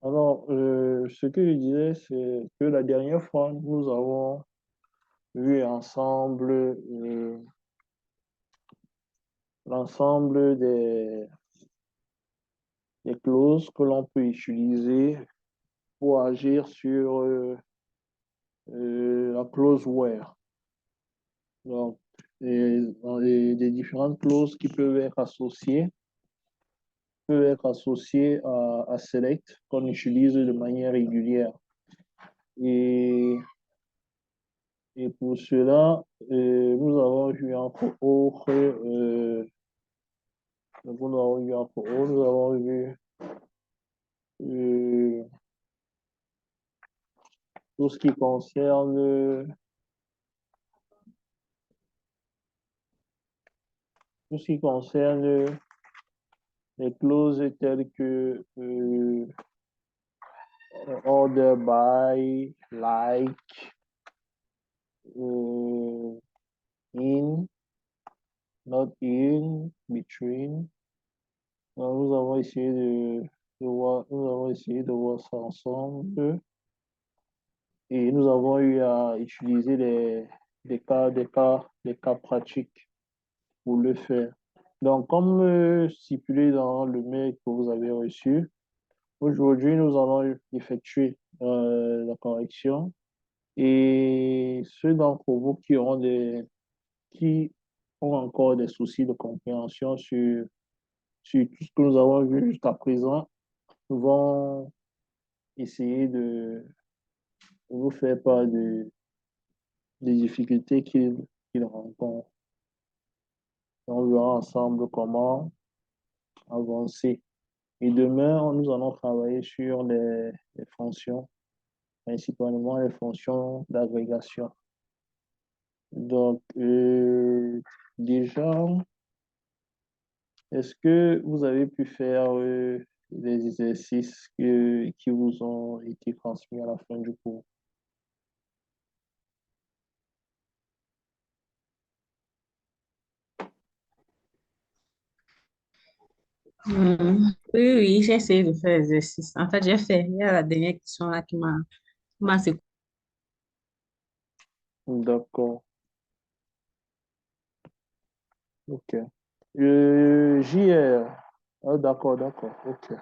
Alors, ce que je disais, c'est que la dernière fois, nous avons vu ensemble l'ensemble des clauses que l'on peut utiliser pour agir sur la clause where. Donc, des différentes clauses qui peuvent être associées à select qu'on utilise de manière régulière. Et, et pour cela, nous avons vu entre autres, nous avons vu euh, tout ce qui concerne, tout ce qui concerne les clauses telles que order by, like, euh, in, not in, between. Alors, nous avons essayé de voir ça ensemble et nous avons eu à utiliser des cas pratiques pour le faire. Donc, comme stipulé dans le mail que vous avez reçu, aujourd'hui, nous allons effectuer la correction et ceux d'entre vous qui ont encore des soucis de compréhension sur tout ce que nous avons vu jusqu'à présent vont essayer de vous faire part des difficultés qu'ils rencontrent. On verra ensemble comment avancer. Et demain, nous allons travailler sur les fonctions, principalement les fonctions d'agrégation. Donc, déjà, est-ce que vous avez pu faire les exercices qui vous ont été transmis à la fin du cours? Oui, oui, j'ai essayé de faire l'exercice. En fait, j'ai fait. Il y a la dernière question là qui m'a secoué. D'accord, ok. JR, ah, d'accord, d'accord, ok,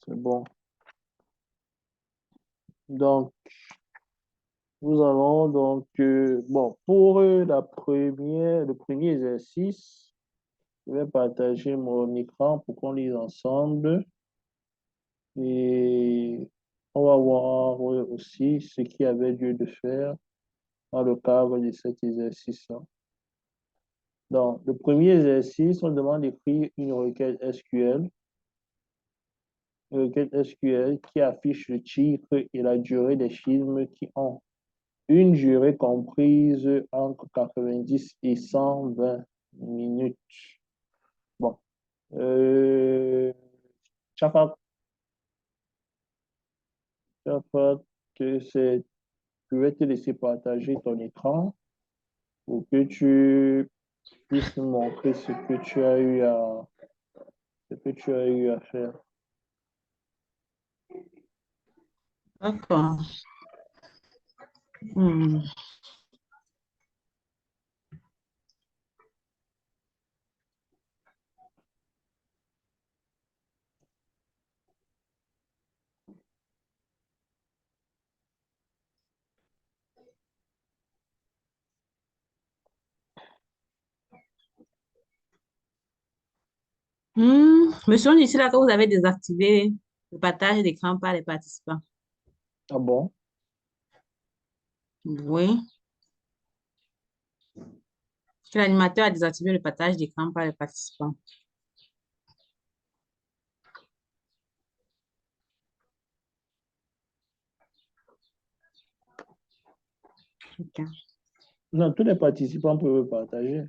c'est bon. Donc, nous allons donc, bon, pour le premier exercice, je vais partager mon écran pour qu'on lise ensemble et on va voir aussi ce qu'il y avait lieu de faire dans le cadre de cet exercice-là. Donc, le premier exercice, on demande d'écrire une requête SQL, qui affiche le titre et la durée des films qui ont une durée comprise entre 90 et 120 minutes. Bon, euh, chaque fois que je vais te laisser partager ton écran pour que tu puisses nous montrer ce que tu as eu à faire. D'accord. Hmm. Monsieur, on ici là que vous avez désactivé le partage d'écran par les participants. Ah bon? Oui. Que l'animateur a désactivé le partage d'écran par les participants. Ok. Non, tous les participants peuvent partager.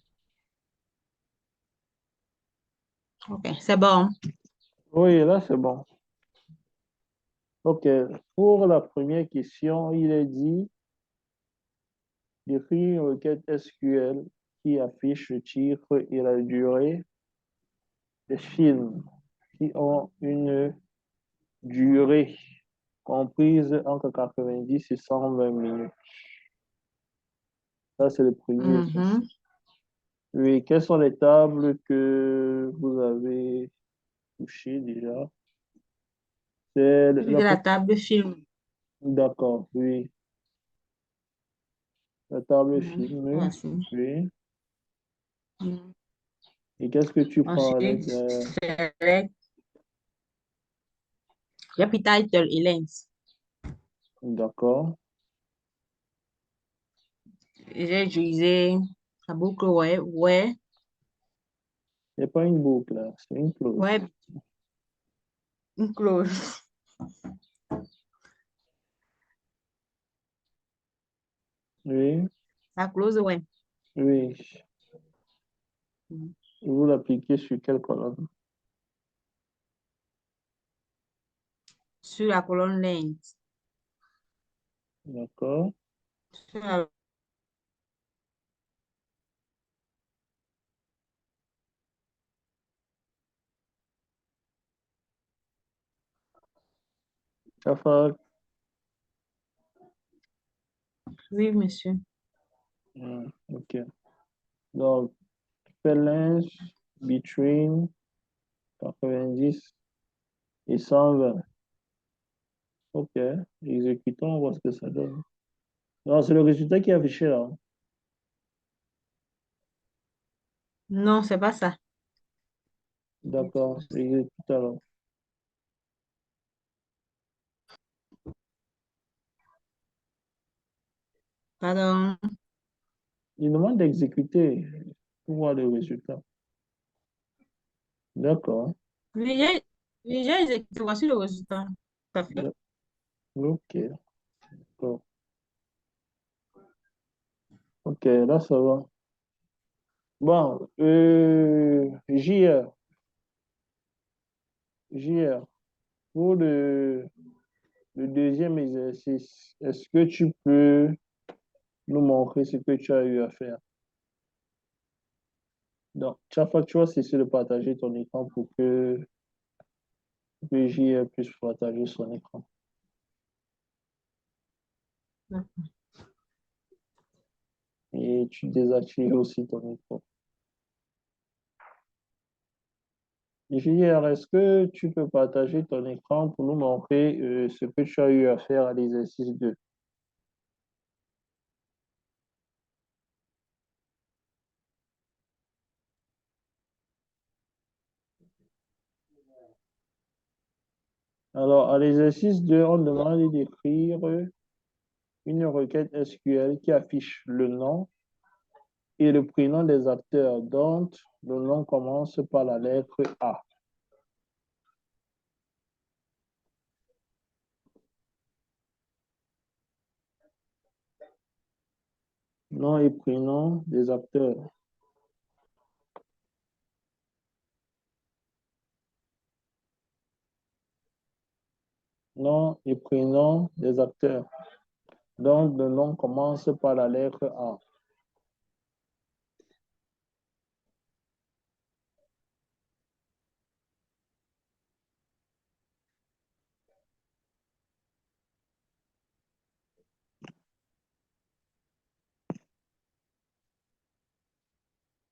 Ok, c'est bon. Oui, là, c'est bon. OK. Pour la première question, il est dit d'écrire une requête SQL qui affiche le titre et la durée des films qui ont une Durée comprise entre 90 et 120 minutes. Ça, c'est le premier Mhm. exercice. Oui, quelles sont les tables que vous avez touchées déjà? C'est J'ai la... la table film. D'accord, oui. La table Mhm. film, Voici. oui. Mhm. Et qu'est-ce que tu prends avec... Ensuite, select Copy title et lens. D'accord. J'ai utilisé la boucle web, web, C'est pas une boucle, là, c'est une clause. web, une clause. Oui, La clause web. oui. Mhm. Vous l'appliquez sur quelle colonne? Sur la colonne lens. D'accord. Sur la Chafa, oui, monsieur. ok. Donc, phalange between 90 et 120. Ok. Exécutons, on voit ce que ça donne. Non, c'est le résultat qui est affiché là. Non, c'est pas ça. D'accord. Exécute alors. Pardon. Il demande d'exécuter pour voir le résultat. D'accord. Oui, j'ai exécuté. Voici le résultat. Ça fait. Ok. D'accord. Ok, là, ça va. Bon, JR, pour le deuxième exercice, est-ce que tu peux nous montrer ce que tu as eu à faire? Donc, chaque fois que tu vas cesser de partager ton écran pour que JR puisse partager son écran. Et tu désactives aussi ton micro. JR, est-ce que tu peux partager ton écran pour nous montrer ce que tu as eu à faire à l'exercice 2? Alors, à l'exercice 2, on demande d'écrire une requête SQL qui affiche le nom et le prénom des acteurs dont le nom commence par la lettre A. Nom et prénom des acteurs. Nom et prénom des acteurs dont le nom commence par la lettre A.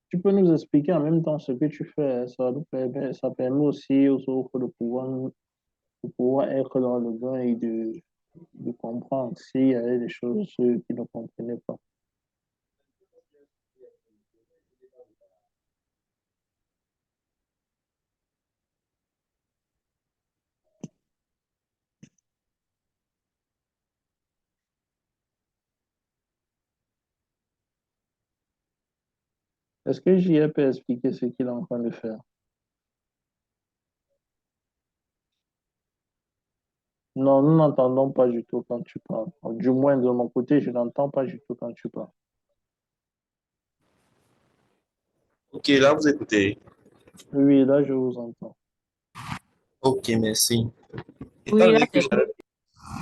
Tu peux nous expliquer en même temps ce que tu fais. Ça permet aussi aux autres de pouvoir être dans le bain et de comprendre s'il y avait des choses qu'ils ne comprenaient pas. Est-ce que JR peut expliquer ce qu'il est en train de faire? Non, nous n'entendons pas du tout quand tu parles. Du moins, de mon côté, je n'entends pas du tout quand tu parles. Ok, là, vous écoutez. Oui, là, je vous entends. Ok, merci. Étant Oui, là, donné que c'est bon. j'avais...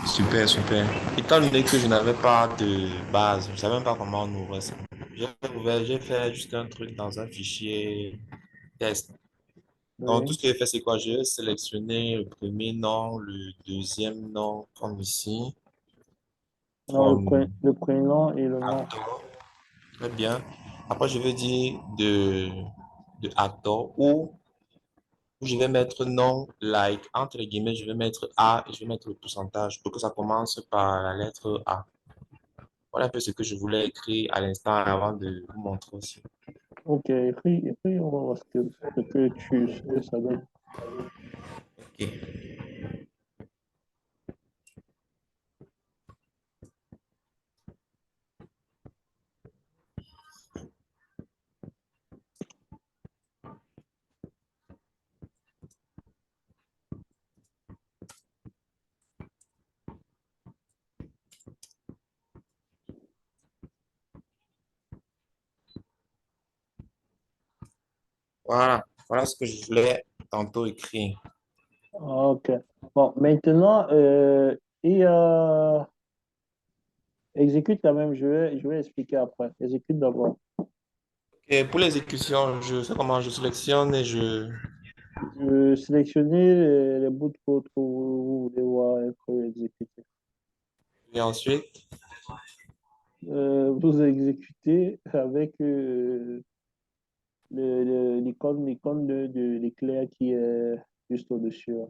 Super, super. Étant donné que je n'avais pas de base, je ne savais même pas comment on ouvrait ça. J'ai fait juste un truc dans un fichier test. Donc, tout Oui. ce que j'ai fait, c'est quoi? J'ai sélectionné le premier nom, le deuxième nom, comme ici, Non, from le prénom et le nom. actor. Très bien. Après, je vais dire de actor ou je vais mettre nom, like, entre guillemets, je vais mettre A et je vais mettre le pourcentage pour que ça commence par la lettre A. Voilà un peu ce que je voulais écrire à l'instant avant de vous montrer aussi. Ok, écris, on va voir ce que ça donne. Ok. Voilà. Voilà ce que je voulais tantôt écrire. Ah, ok. Bon, maintenant, exécute quand même, je vais expliquer après. Exécute d'abord. Et pour l'exécution, je sais comment je sélectionne et je... Sélectionnez les bouts de code que vous voulez voir être exécutés. Et ensuite, Vous exécutez avec l'icône de l'éclair qui est juste au-dessus, hein.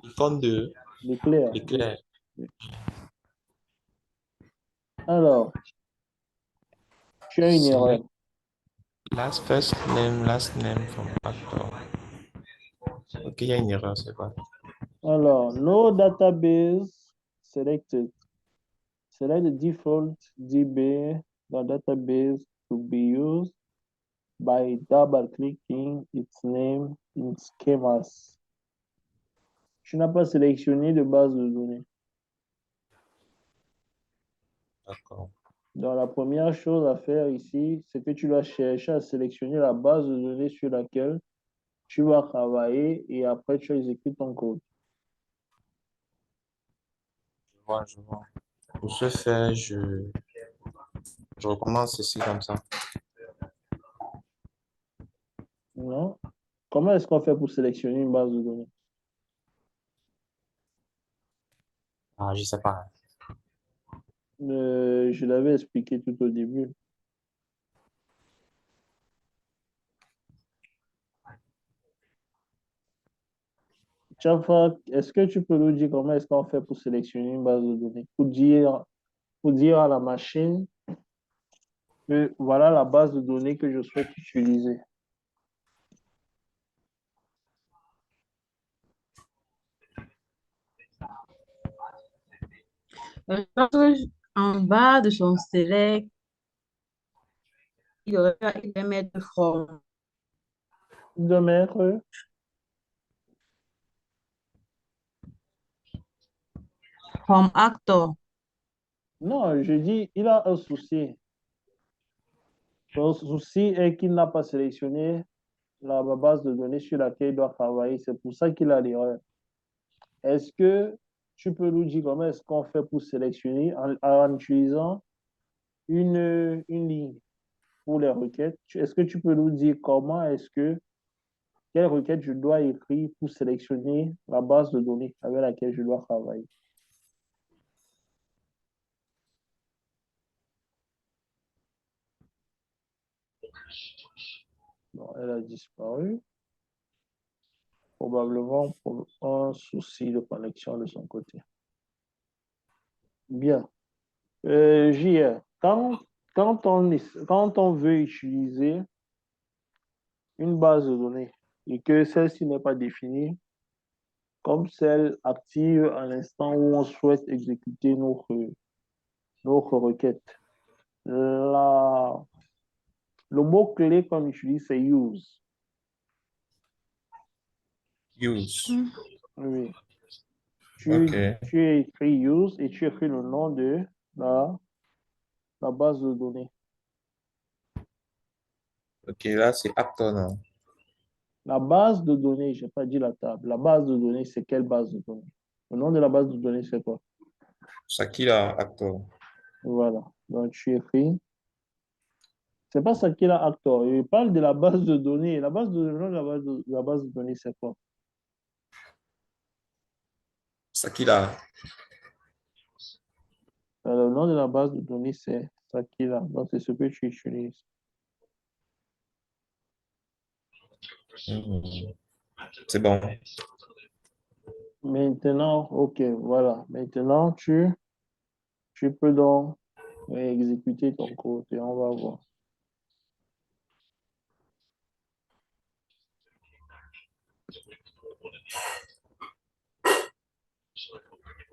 icône de L'éclair, oui. l'éclair. Oui. Alors, tu as une erreur. Select last name from actor. Ok, il y a une erreur, c'est quoi? Alors, no database selected. Select the default DB, the database to be used by double-clicking its name in schemas. Tu n'as pas sélectionné de base de données. D'accord. Donc, la première chose à faire ici, c'est que tu dois chercher à sélectionner la base de données sur laquelle tu vas travailler et après tu exécutes ton code. Je vois, je vois. Pour ce faire, je recommence ceci comme ça. Non? Comment est-ce qu'on fait pour sélectionner une base de données? Ah, je sais pas. Je l'avais expliqué tout au début. Chafa, est-ce que tu peux nous dire comment est-ce qu'on fait pour sélectionner une base de données? Pour dire à la machine que voilà la base de données que je souhaite utiliser. Je pense en bas de son select, il va mettre De mettre, from actor. non, je dis, il a un souci. Son souci est qu'il n'a pas sélectionné la base de données sur laquelle il doit travailler. C'est pour ça qu'il a l'erreur. Est-ce que tu peux nous dire comment est-ce qu'on fait pour sélectionner en utilisant une ligne pour les requêtes? Est-ce que tu peux nous dire quelle requête je dois écrire pour sélectionner la base de données avec laquelle je dois travailler? Bon, elle a disparu, probablement pour un souci de connexion de son côté. Bien. JR, quand on veut utiliser une base de données et que celle-ci n'est pas définie comme celle active à l'instant où on souhaite exécuter notre requête, la, le mot-clé qu'on utilise, c'est use. Use. Oui. Ok. Tu écris use et tu écris le nom de la, la base de données. Ok, là, c'est actor, non? La base de données, je n'ai pas dit la table. La base de données, c'est quelle base de données? Le nom de la base de données, c'est quoi? Shakira, actor. Voilà. Donc, tu écris C'est pas ça qu'il a acteur. Il parle de la base de données. La base de données, la base de données, c'est quoi? Ça qu'il a. Le nom de la base de données, c'est ça qu'il a. Donc, c'est ce que tu utilises. Mhm. C'est bon. Maintenant, OK, voilà. Maintenant, tu peux donc exécuter ton code et on va voir.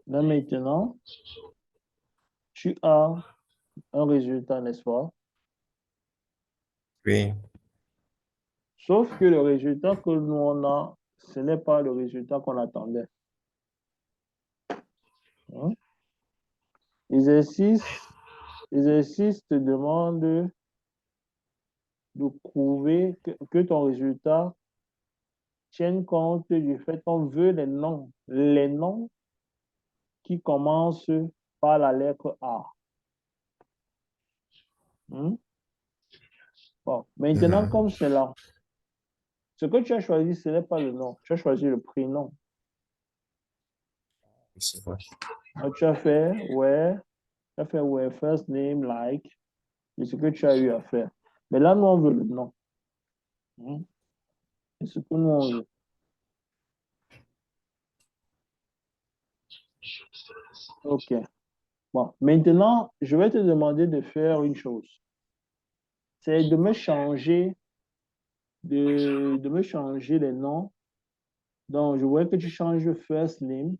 Là, maintenant, tu as un résultat, n'est-ce pas? Oui. Sauf que le résultat que nous on a, ce n'est pas le résultat qu'on attendait. Hein? L'exercice, l'exercice te demande de prouver que ton résultat tienne compte du fait qu'on veut les noms qui commencent par la lettre A. Hein? Bon, maintenant, Mhm. comme c'est là, ce que tu as choisi, ce n'est pas le nom, tu as choisi le prénom. C'est vrai. Donc, tu as fait ouais, first name, like, c'est ce que tu as eu à faire. Mais là, nous, on veut le nom. Hein? C'est ce que nous, on veut. OK. Bon, maintenant, je vais te demander de faire une chose. C'est de me changer les noms. Donc, je vois que tu changes first name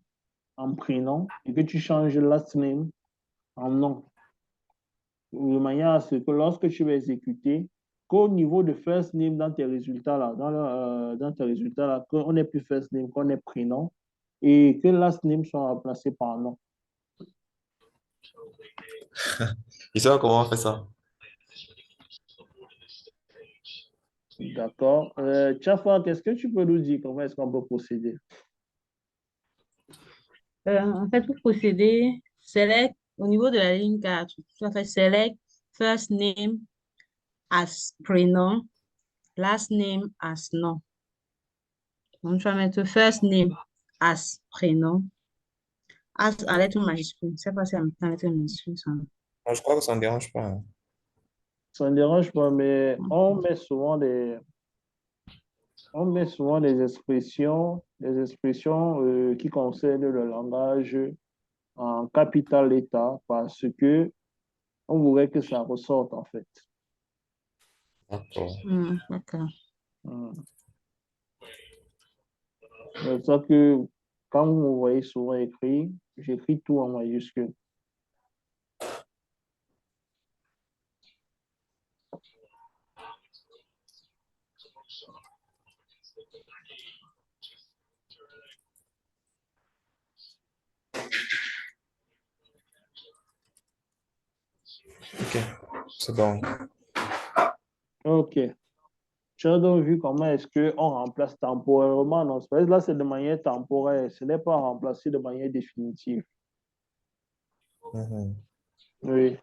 en prénom et que tu changes last name en nom. De manière à ce que lorsque tu vas exécuter, qu'au niveau de first name dans tes résultats là, dans tes résultats là, qu'on n'ait plus first name, qu'on ait prénom et que last name soit remplacé par nom. Et ça, comment on fait ça? D'accord. Tchafa, qu'est-ce que tu peux nous dire? Comment est-ce qu'on peut procéder? En fait, pour procéder, select au niveau de la ligne 4, tu vas faire select first name as prénom, last name as nom. Donc, tu vas mettre first name as prénom, as à lettre majuscule. Je ne sais pas si en lettre majuscule, ça. Moi, je crois que ça ne dérange pas, hein. Ça ne dérange pas, mais on met souvent des expressions qui concernent le langage en capital état parce que on voudrait que ça ressorte en fait. D'accord. D'accord. Hmm. C'est ça que quand vous me voyez souvent écrit, j'écris tout en majuscule. Ok, c'est bon. OK. Tu as donc vu comment est-ce qu'on remplace temporairement. Non, là, c'est de manière temporaire. Ce n'est pas remplacé de manière définitive. Mhm. Oui.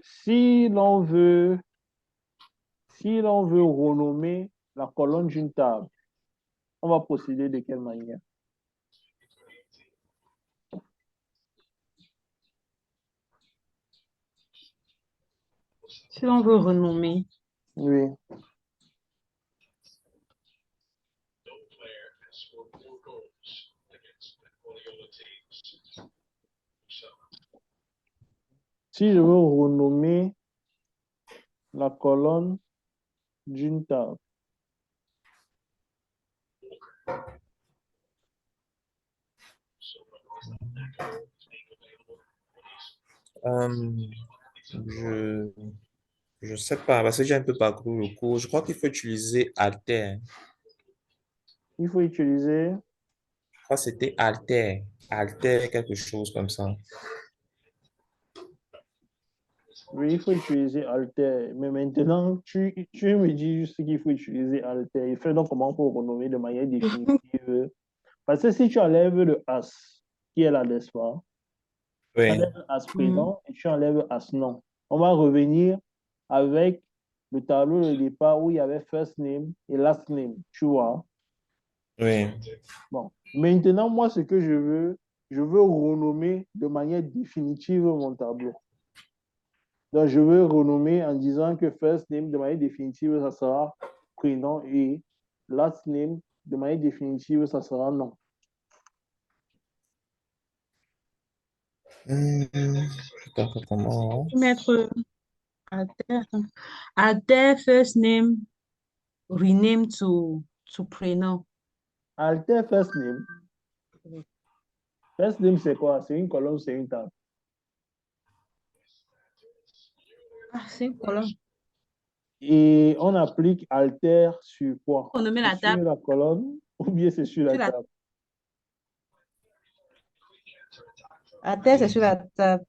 Si l'on veut renommer la colonne d'une table, on va procéder de quelle manière? Si on veut renommer, Oui. Si je veux renommer la colonne d'une table, Euh, je je sais pas, parce que j'ai un peu parcouru le cours. Je crois qu'il faut utiliser alter. il faut utiliser, Je crois que c'était alter. Alter, quelque chose comme ça. oui, il faut utiliser alter. Mais maintenant, tu me dis juste qu'il faut utiliser alter. Il fait donc comment pour renommer de manière définitive? Parce que si tu enlèves le as, qui est là, n'est-ce pas? Tu Oui. enlèves as hmm, présent et tu enlèves as non. On va revenir avec le tableau de départ où il y avait first name et last name, tu vois. Oui. Bon, maintenant, moi, ce que je veux renommer de manière définitive mon tableau. Donc, je veux renommer en disant que first name, de manière définitive, ça sera prénom et last name, de manière définitive, ça sera nom. Je sais pas comment. Mettre Alter. Alter first name rename to prénom. Alter first name. First name, c'est quoi? C'est une colonne, c'est une table. Ah, c'est une colonne. Et on applique alter sur quoi? On nomme C'est la sur table la colonne ou bien c'est sur la sur la table? Alter, c'est sur la table.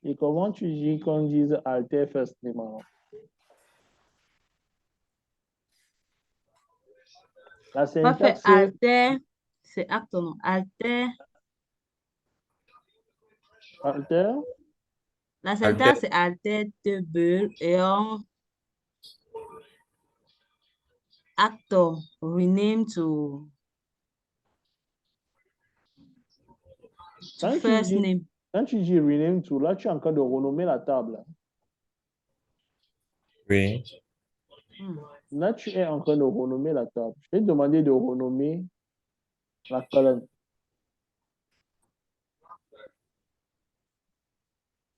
Et comment tu dis qu'on dise alter first name alors? La On va faire syntaxe, alter, c'est acte non. Alter, alter, la Alter. syntaxe c'est alter table et on acte rename to quand tu first dis, name. quand tu dis rename to, là, tu es en train de renommer la table. Oui. Hmm. Là, tu es en train de renommer la table. Je t'ai demandé de renommer la colonne.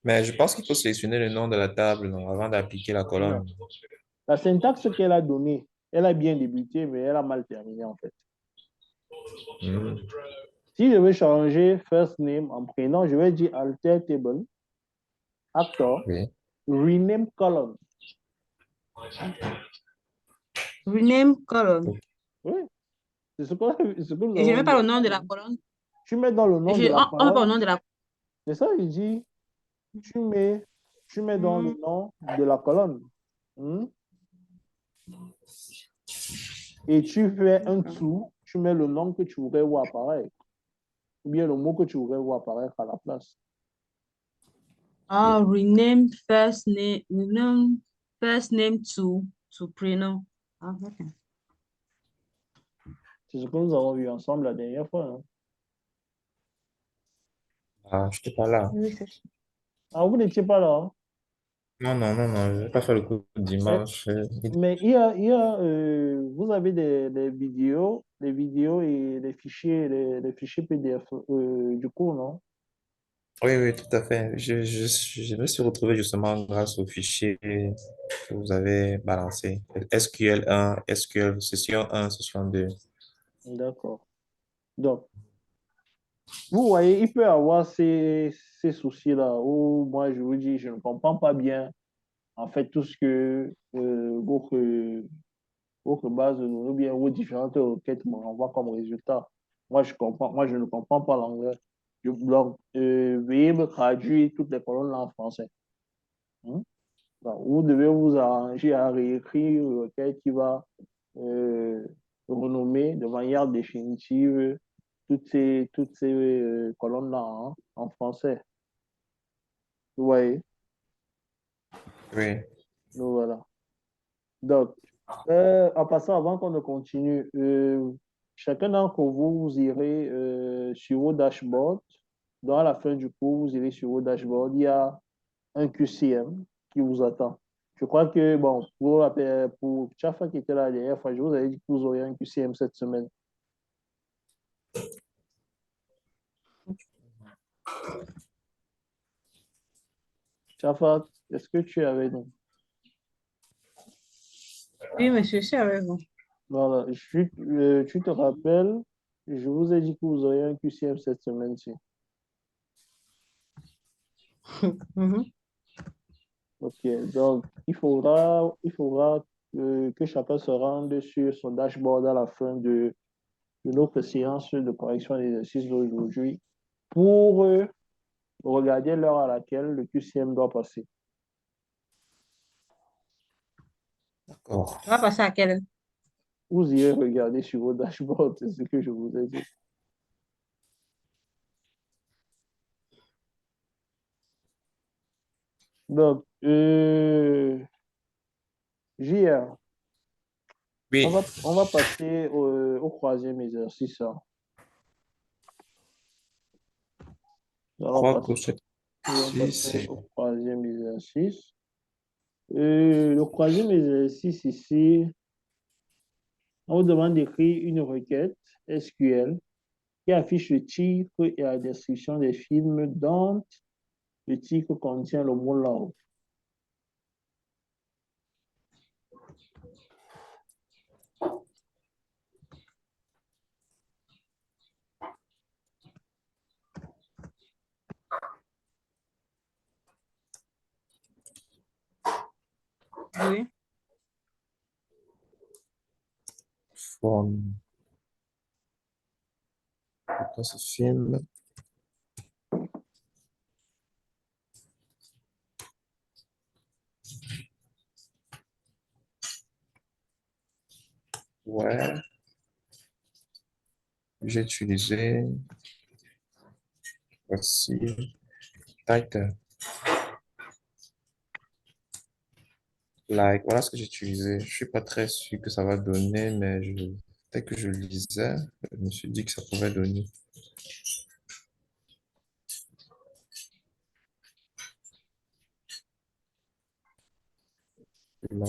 Mais je pense qu'il faut sélectionner le nom de la table non, avant d'appliquer la Non. colonne. La syntaxe qu'elle a donnée, elle a bien débuté, mais elle a mal terminé en fait. Hmm. Si je veux changer first name en prénom, je vais dire alter table, actor, Oui. rename column. Rename column. Oui, c'est ce que nous Et je ne avons mets dit pas le nom de la ensemble. colonne. Tu mets dans le Et nom de la on met pas le colonne, nom de la c'est ça, il dit, tu mets, tu mets dans le colonne. nom de la colonne. Hmm? Et tu fais un dessous, tu mets le nom que tu voudrais voir apparaître, ou bien le mot que tu voudrais voir apparaître à la place. Ah, rename first name to prénom. Ah, ok. C'est ce que nous avons vu ensemble la dernière fois, hein. Ah, je n'étais pas là. Oui, c'est Ah, vous n'étiez pas là, hein? Non, non, non, non, je n'ai pas fait le coup Mais, dimanche. mais vous avez des vidéos et les fichiers PDF du cours, non? Oui, oui, tout à fait. Je me suis retrouvé justement grâce au fichier que vous avez balancé. SQL 1, SQL session 1, session 2. D'accord. Donc, vous voyez, il peut y avoir ces soucis-là où moi, je vous dis, je ne comprends pas bien, en fait, tout ce que votre base de données ou bien vos différentes requêtes me renvoient comme résultat. Moi, je ne comprends pas l'anglais. Donc, veuillez me traduire toutes les colonnes là en français. Hein? Donc, vous devez vous arranger à réécrire une requête qui va euh, renommer de manière définitive toutes ces colonnes-là en français. Vous voyez? Oui. Donc, voilà. Donc, en passant, avant qu'on ne continue, chacun d'entre vous, vous irez sur vos dashboards. Dans la fin du cours, vous irez sur vos dashboards. Il y a un QCM qui vous attend. Je crois que, bon, pour Chafa qui était là la dernière fois, je vous avais dit que vous auriez un QCM cette semaine. Chafa, est-ce que tu es avec nous? Oui, monsieur, c'est avec vous. Voilà, tu te rappelles, je vous ai dit que vous auriez un QCM cette semaine-ci. Mhm. Ok, donc il faudra que chacun se rende sur son dashboard à la fin de notre séance de correction d'exercice d'aujourd'hui pour regarder l'heure à laquelle le QCM doit passer. D'accord. On va passer à quelle? Vous irez regarder sur vos dashboards, c'est ce que je vous ai dit. Donc, JR, Oui, on va passer au troisième exercice, hein. je Nous allons crois que passer, cette nous allons fois-ci, passer c'est... au troisième exercice. Le troisième exercice ici, on vous demande d'écrire une requête SQL qui affiche le titre et la description des films dont le titre contient le mot love. Oui. From... Pourquoi ce film? Ouais, j'ai utilisé... Voici. Title. Like, voilà ce que j'ai utilisé. Je suis pas très sûr que ça va donner, mais dès que je lisais, je me suis dit que ça pouvait donner. Là.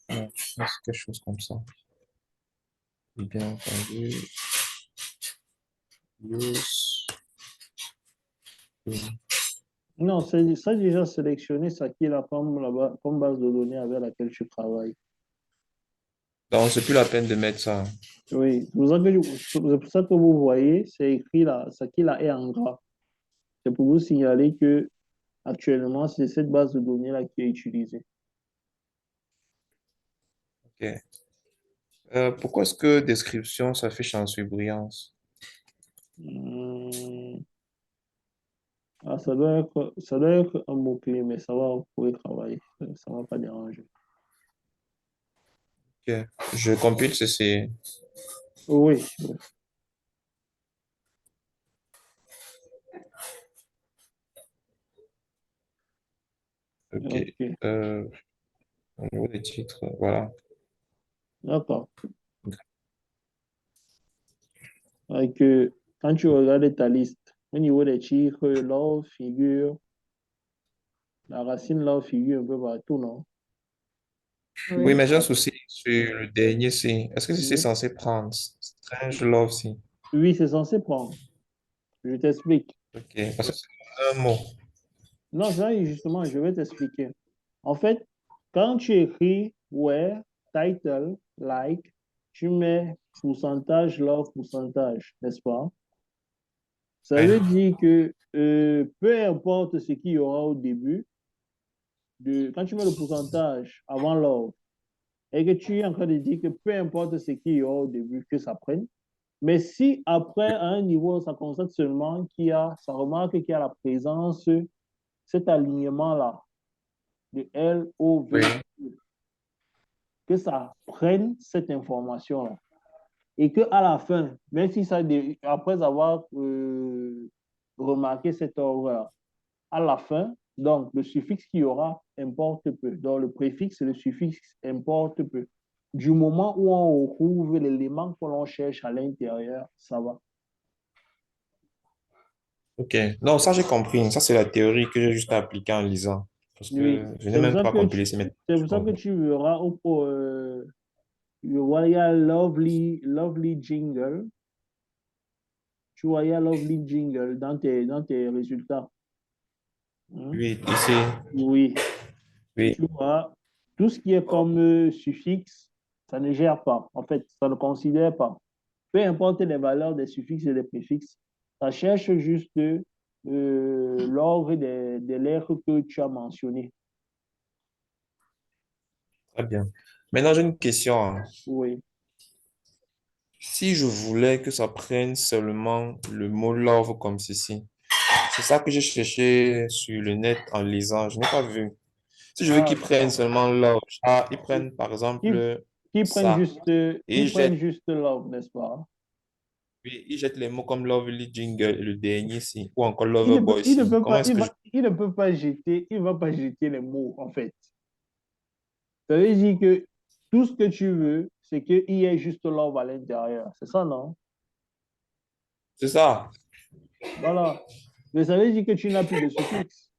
Ouais, c'est quelque chose comme ça. Bien entendu. Use. Non, c'est ça déjà sélectionné, ça qui est là comme, comme base de données avec laquelle tu travailles. Donc, c'est plus la peine de mettre ça. Oui, c'est pour ça que vous voyez, c'est écrit là, ça qui là est en gras. C'est pour vous signaler que actuellement, c'est cette base de données là qui est utilisée. OK. Pourquoi est-ce que description s'affiche en surbrillance? Hum, ah, ça doit être un mot-clé, mais ça va, vous pouvez travailler. Ça ne va pas déranger. OK. Je compile ceci. Oui, oui. OK. Ok, Euh, Au niveau des titres, voilà. d'accord. Avec, quand tu regardes ta liste, au niveau des chiffres, l'or figure, la racine l'or figure un peu partout, non? Oui, Oui. mais j'ai un souci sur le dernier, si. Est-ce que c'est Oui, censé prendre Strange Love, si? oui, c'est censé prendre. Je t'explique. OK. Parce que c'est un mot. Non, ça, justement, je vais t'expliquer. En fait, quand tu écris where, title, like, tu mets pourcentage, love, pourcentage, n'est-ce pas? Ça Ouais. veut dire que peu importe ce qu'il y aura au début, quand tu mets le pourcentage avant love, et que tu es en train de dire que peu importe ce qu'il y aura au début, que ça prenne. Mais si après, à un niveau, ça constate seulement ça remarque qu'il y a la présence, cet alignement-là, de L, O, Oui. V, que ça prenne cette information-là. Et qu'à la fin, même si ça, après avoir remarqué cette ordre-là, à la fin, donc le suffixe qu'il y aura importe peu. Donc le préfixe et le suffixe importe peu. Du moment où on retrouve l'élément que l'on cherche à l'intérieur, ça va. OK. Non, ça, j'ai compris. Ça, c'est la théorie que j'ai juste appliquée en lisant. Parce Oui, que je n'ai même pas compilé ces méthodes. c'est pour ça que tu verras il y a Lovely Jingle. Tu vois, il y a Lovely Jingle dans tes résultats. Hein? Oui, ici. Oui, Oui. tu vois, tout ce qui est comme suffixe, ça ne gère pas. En fait, ça ne considère pas. Peu importe les valeurs des suffixes et des préfixes, ça cherche juste l'ordre des lettres que tu as mentionnées. Très bien. Maintenant, j'ai une question, hein. Oui. Si je voulais que ça prenne seulement le mot love comme ceci, c'est ça que j'ai cherché sur le net en lisant. Je n'ai pas vu. Si je veux Ah, qu'ils prennent seulement love, ils prennent par qui, exemple qui ça. prennent Et juste love, n'est-ce pas? Oui, il jette les mots comme Lovely Jingle, le dernier, si, ou encore Il ne peut, Loverboy, il ne si. peut Comment pas, est-ce que je... il ne peut pas jeter, il va pas jeter les mots, en fait. Ça veut dire que tout ce que tu veux, c'est qu'il y ait juste love à l'intérieur. C'est ça, non? C'est ça. Voilà. Mais ça veut dire que tu n'as plus de suffixe.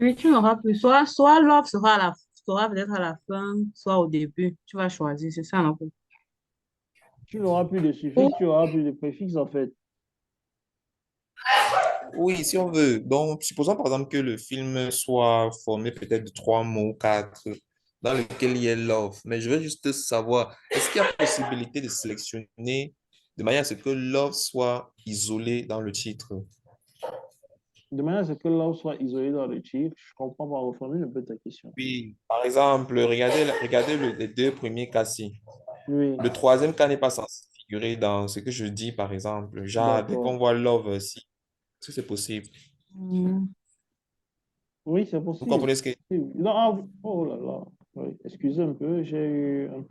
Oui, tu n'auras plus. Soit l'offre sera peut-être à la fin, soit au début. Tu vas choisir, c'est ça, non? Tu n'auras plus de Ou suffixe, tu n'auras plus de préfixe, en fait. Oui, si on veut. Donc, supposons par exemple que le film soit formé peut-être de trois mots, quatre, dans lequel il y ait love. Mais je veux juste savoir, est-ce qu'il y a possibilité de sélectionner de manière à ce que love soit isolé dans le titre? De manière à ce que love soit isolé dans le titre, je comprends pas, reformule un peu ta question. Oui, par exemple, regardez les deux premiers cas-ci. Oui, Le troisième cas n'est pas censé figurer dans ce que je dis, par exemple. Genre, dès qu'on d'accord. voit love, si, est-ce que c'est possible? hmm, Oui, c'est Vous possible. comprenez ce que... Oui. Non, ah, oh là là. Oui, excusez un peu, j'ai eu un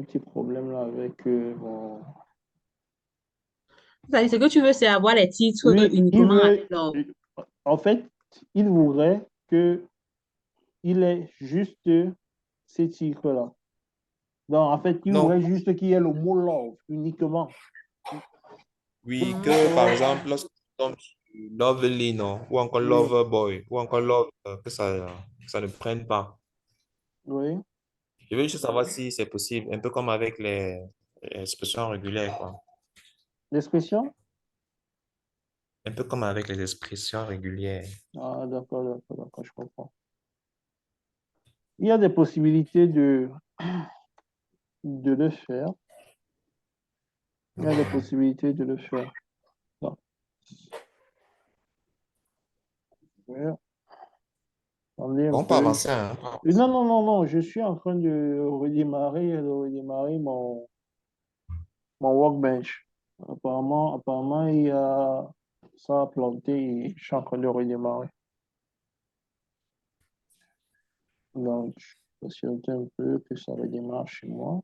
petit problème là avec mon... c'est-à-dire, ce que tu veux, c'est avoir les titres Oui, il uniquement avec veut... l'offre. En fait, il voudrait que il ait juste ces titres-là. Donc, en fait, il Non, voudrait juste qu'il y ait le mot love uniquement. oui, Hmm, que par Donc, exemple, lorsque tu tombes sur Lovely, non, ou encore oui, Loverboy, ou encore Love, que ça ne prenne pas. oui. Je veux juste savoir si c'est possible, un peu comme avec les expressions régulières, quoi. L'expression? Un peu comme avec les expressions régulières. Ah, d'accord, d'accord, d'accord, je comprends. Il y a des possibilités de le faire. Il y a des possibilités de le faire. Donc, ouais, attendez un On peut peu. avancer, hein. Non, non, non, non, je suis en train de redémarrer mon workbench. Apparemment, il y a ça a planté et je suis en train de redémarrer. Donc, je vais patienter un peu que ça redémarre chez moi.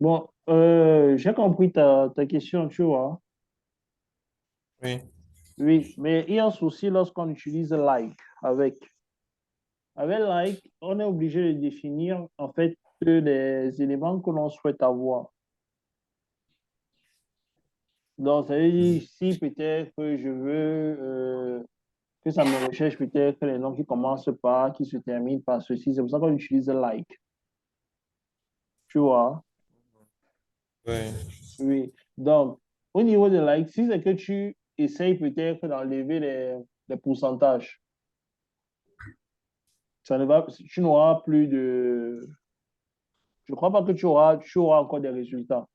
Bon, j'ai compris ta question, tu vois. Oui. Oui, mais il y a un souci lorsqu'on utilise like avec. Avec like, on est obligé de définir en fait les éléments que l'on souhaite avoir. Donc, ça veut dire si peut-être que je veux que ça me recherche peut-être les noms qui commencent par, qui se terminent par ceci. C'est pour ça qu'on utilise like. Tu vois? Oui. Oui. Donc, au niveau de like, si c'est que tu essayes peut-être d'enlever les pourcentages, ça ne va, tu n'auras plus de. Je ne crois pas que tu auras encore des résultats.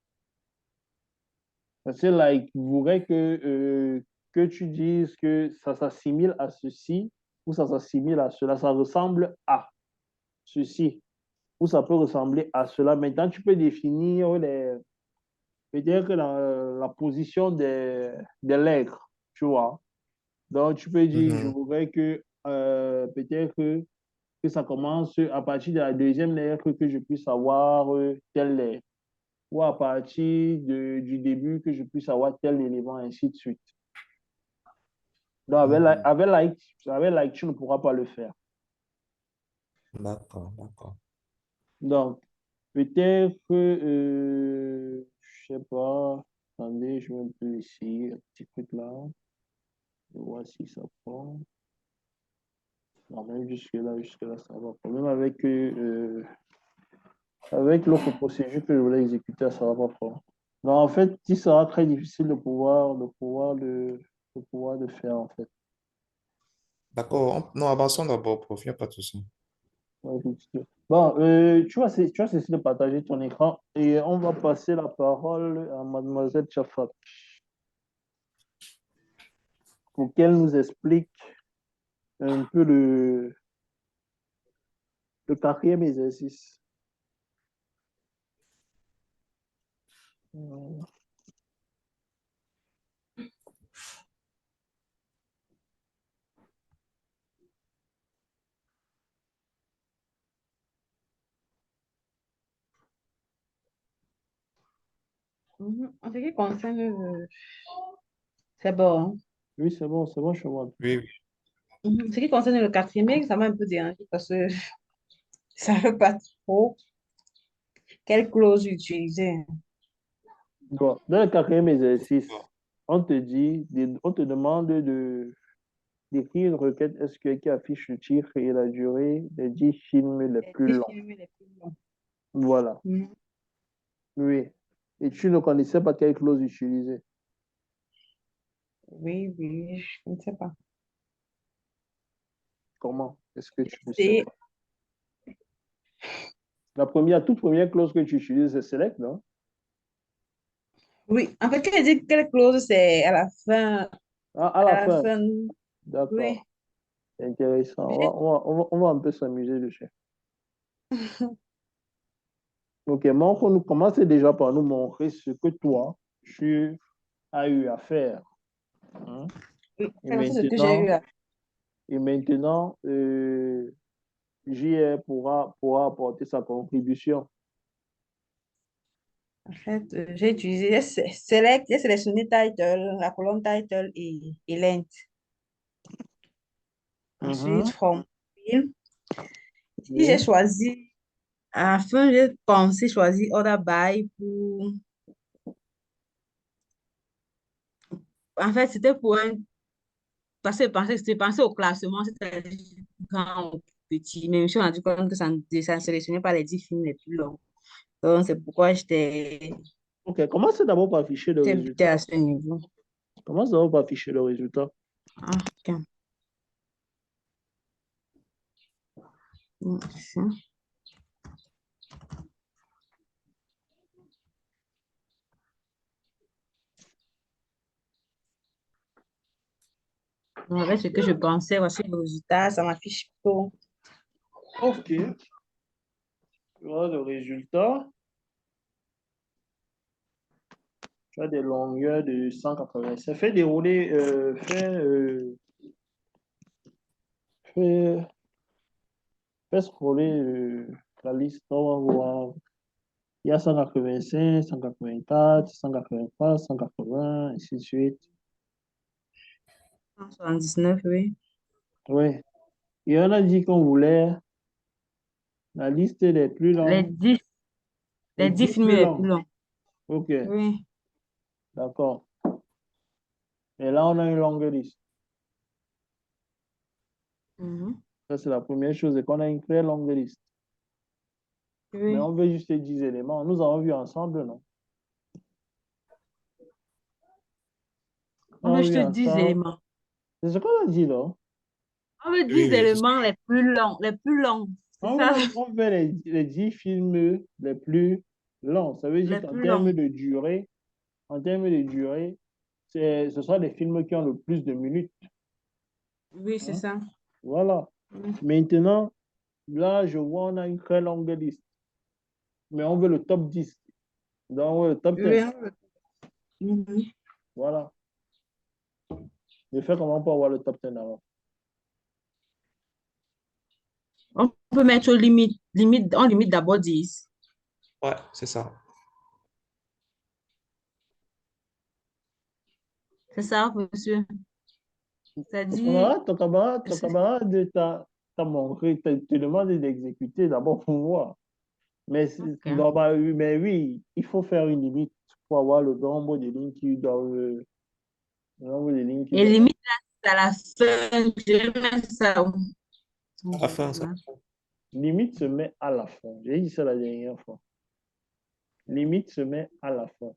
Parce que like, il voudrait que tu dises que ça s'assimile à ceci ou ça s'assimile à cela. Ça ressemble à ceci ou ça peut ressembler à cela. Maintenant, tu peux définir peut-être la position des lettres, tu vois. Donc, tu peux dire, je Mhm. voudrais que peut-être que ça commence à partir de la deuxième lettre que je puisse avoir telle lettre. Ou à partir du début que je puisse avoir tel élément, ainsi de suite. Donc, Mhm. avec like, tu ne pourras pas le faire. D'accord, d'accord. Donc, peut-être que, je sais pas, attendez, je vais un peu essayer un petit truc là. Je vois si ça prend. Non, même jusque-là, ça va pas. Même avec l'autre procédure que je voulais exécuter, ça va pas prendre. Donc, en fait, il sera très difficile de pouvoir le faire, en fait. D'accord. Non, avançons d'abord, prof, il n'y a pas de souci. Ouais, effectivement. Bon, tu vas cesser de partager ton écran et on va passer la parole à Mademoiselle Chafat pour qu'elle nous explique un peu le quatrième exercice. Euh, En ce qui concerne, c'est bon, hein. Oui, c'est bon, je vois. Oui, oui. En ce qui concerne le quatrième, ça m'a un peu dérangé parce que ça ne veut pas trop quelle clause utiliser. Bon, dans le quatrième exercice, on te demande d'écrire une requête SQL qui affiche le titre et la durée des 10 films les Les plus 10 longs. films les plus longs. Voilà, Mhm. oui. Et tu ne connaissais pas quelle clause utiliser. Oui, oui, je ne sais pas. Comment? Est-ce que tu ne sais C'est, pas? Toute première clause que tu utilises, c'est select, non? oui, en fait, quand je dis quelle clause, c'est Ah, à la à la fin, fin, oui. d'accord. C'est intéressant. J'ai- On va un peu s'amuser dessus. Ok, mais on commence déjà par nous montrer ce que toi, tu as eu à faire. Hein. Oui, Et c'est ce que j'ai eu maintenant, là. JR pourra apporter sa contribution. En fait, j'ai utilisé select, j'ai sélectionné title, la colonne title et length. Ensuite, Mhm. from film. Ici, j'ai Oui. choisi, à la fin, j'ai pensé choisir order by pour, en fait, c'était pour un, c'était pensé au classement, c'est-à-dire grand ou petit, mais je me suis rendu compte que ça ne sélectionnait pas les 10 films les plus longs. Donc, c'est pourquoi Ok, commence d'abord par afficher le j'étais butée résultat. à ce niveau. Commence d'abord par afficher le résultat. Ah, ok. Ici. Avec ce que je pensais, voici le résultat, ça m'affiche plutôt. Ok. Voilà le résultat. Tu as des longueurs de 187. Fais, fais scroller la liste. On va voir. Il y a 185, 184, 183, 180, ainsi de suite. 179, oui. Oui. Et on a dit qu'on voulait la liste des plus Les longs, 10 les les 10 10 films plus les plus longs. longs. OK, Oui. d'accord. Et là, on a une longue liste. Mhm. Ça, c'est la première chose, c'est qu'on a une très longue liste. Mais Oui. on veut juste les 10 éléments. Nous avons vu ensemble, non? On On veut a vu juste 10 ensemble. éléments. C'est ce qu'on a dit, là. On veut Oui, 10 oui, éléments les plus longs, les plus longs. C'est ça, On veut les 10 films les plus longs. Ça veut dire les qu'en plus termes longs. de durée, ce sont les films qui ont le plus de minutes. Oui, c'est Hein. ça. Voilà. Oui. Maintenant, là, je vois, on a une très longue liste. Mais on veut le top 10. Donc, on veut le top 10. Oui. Mhm. Voilà. Je fais comment pour avoir le top 10 alors? On peut mettre on limite d'abord 10. ouais, c'est ça. C'est ça, monsieur. C'est-à-dire, Ton camarade t'a montré, te demande d'exécuter d'abord pour voir. ok. Non, bah, oui, mais oui, il faut faire une limite pour avoir le nombre de lignes le nombre de lignes qui Et doivent. limite, à la fin, je vais mettre ça où? À la fin, ça. Limite se met à la fin. J'ai dit ça la dernière fois. Limite se met à la fin.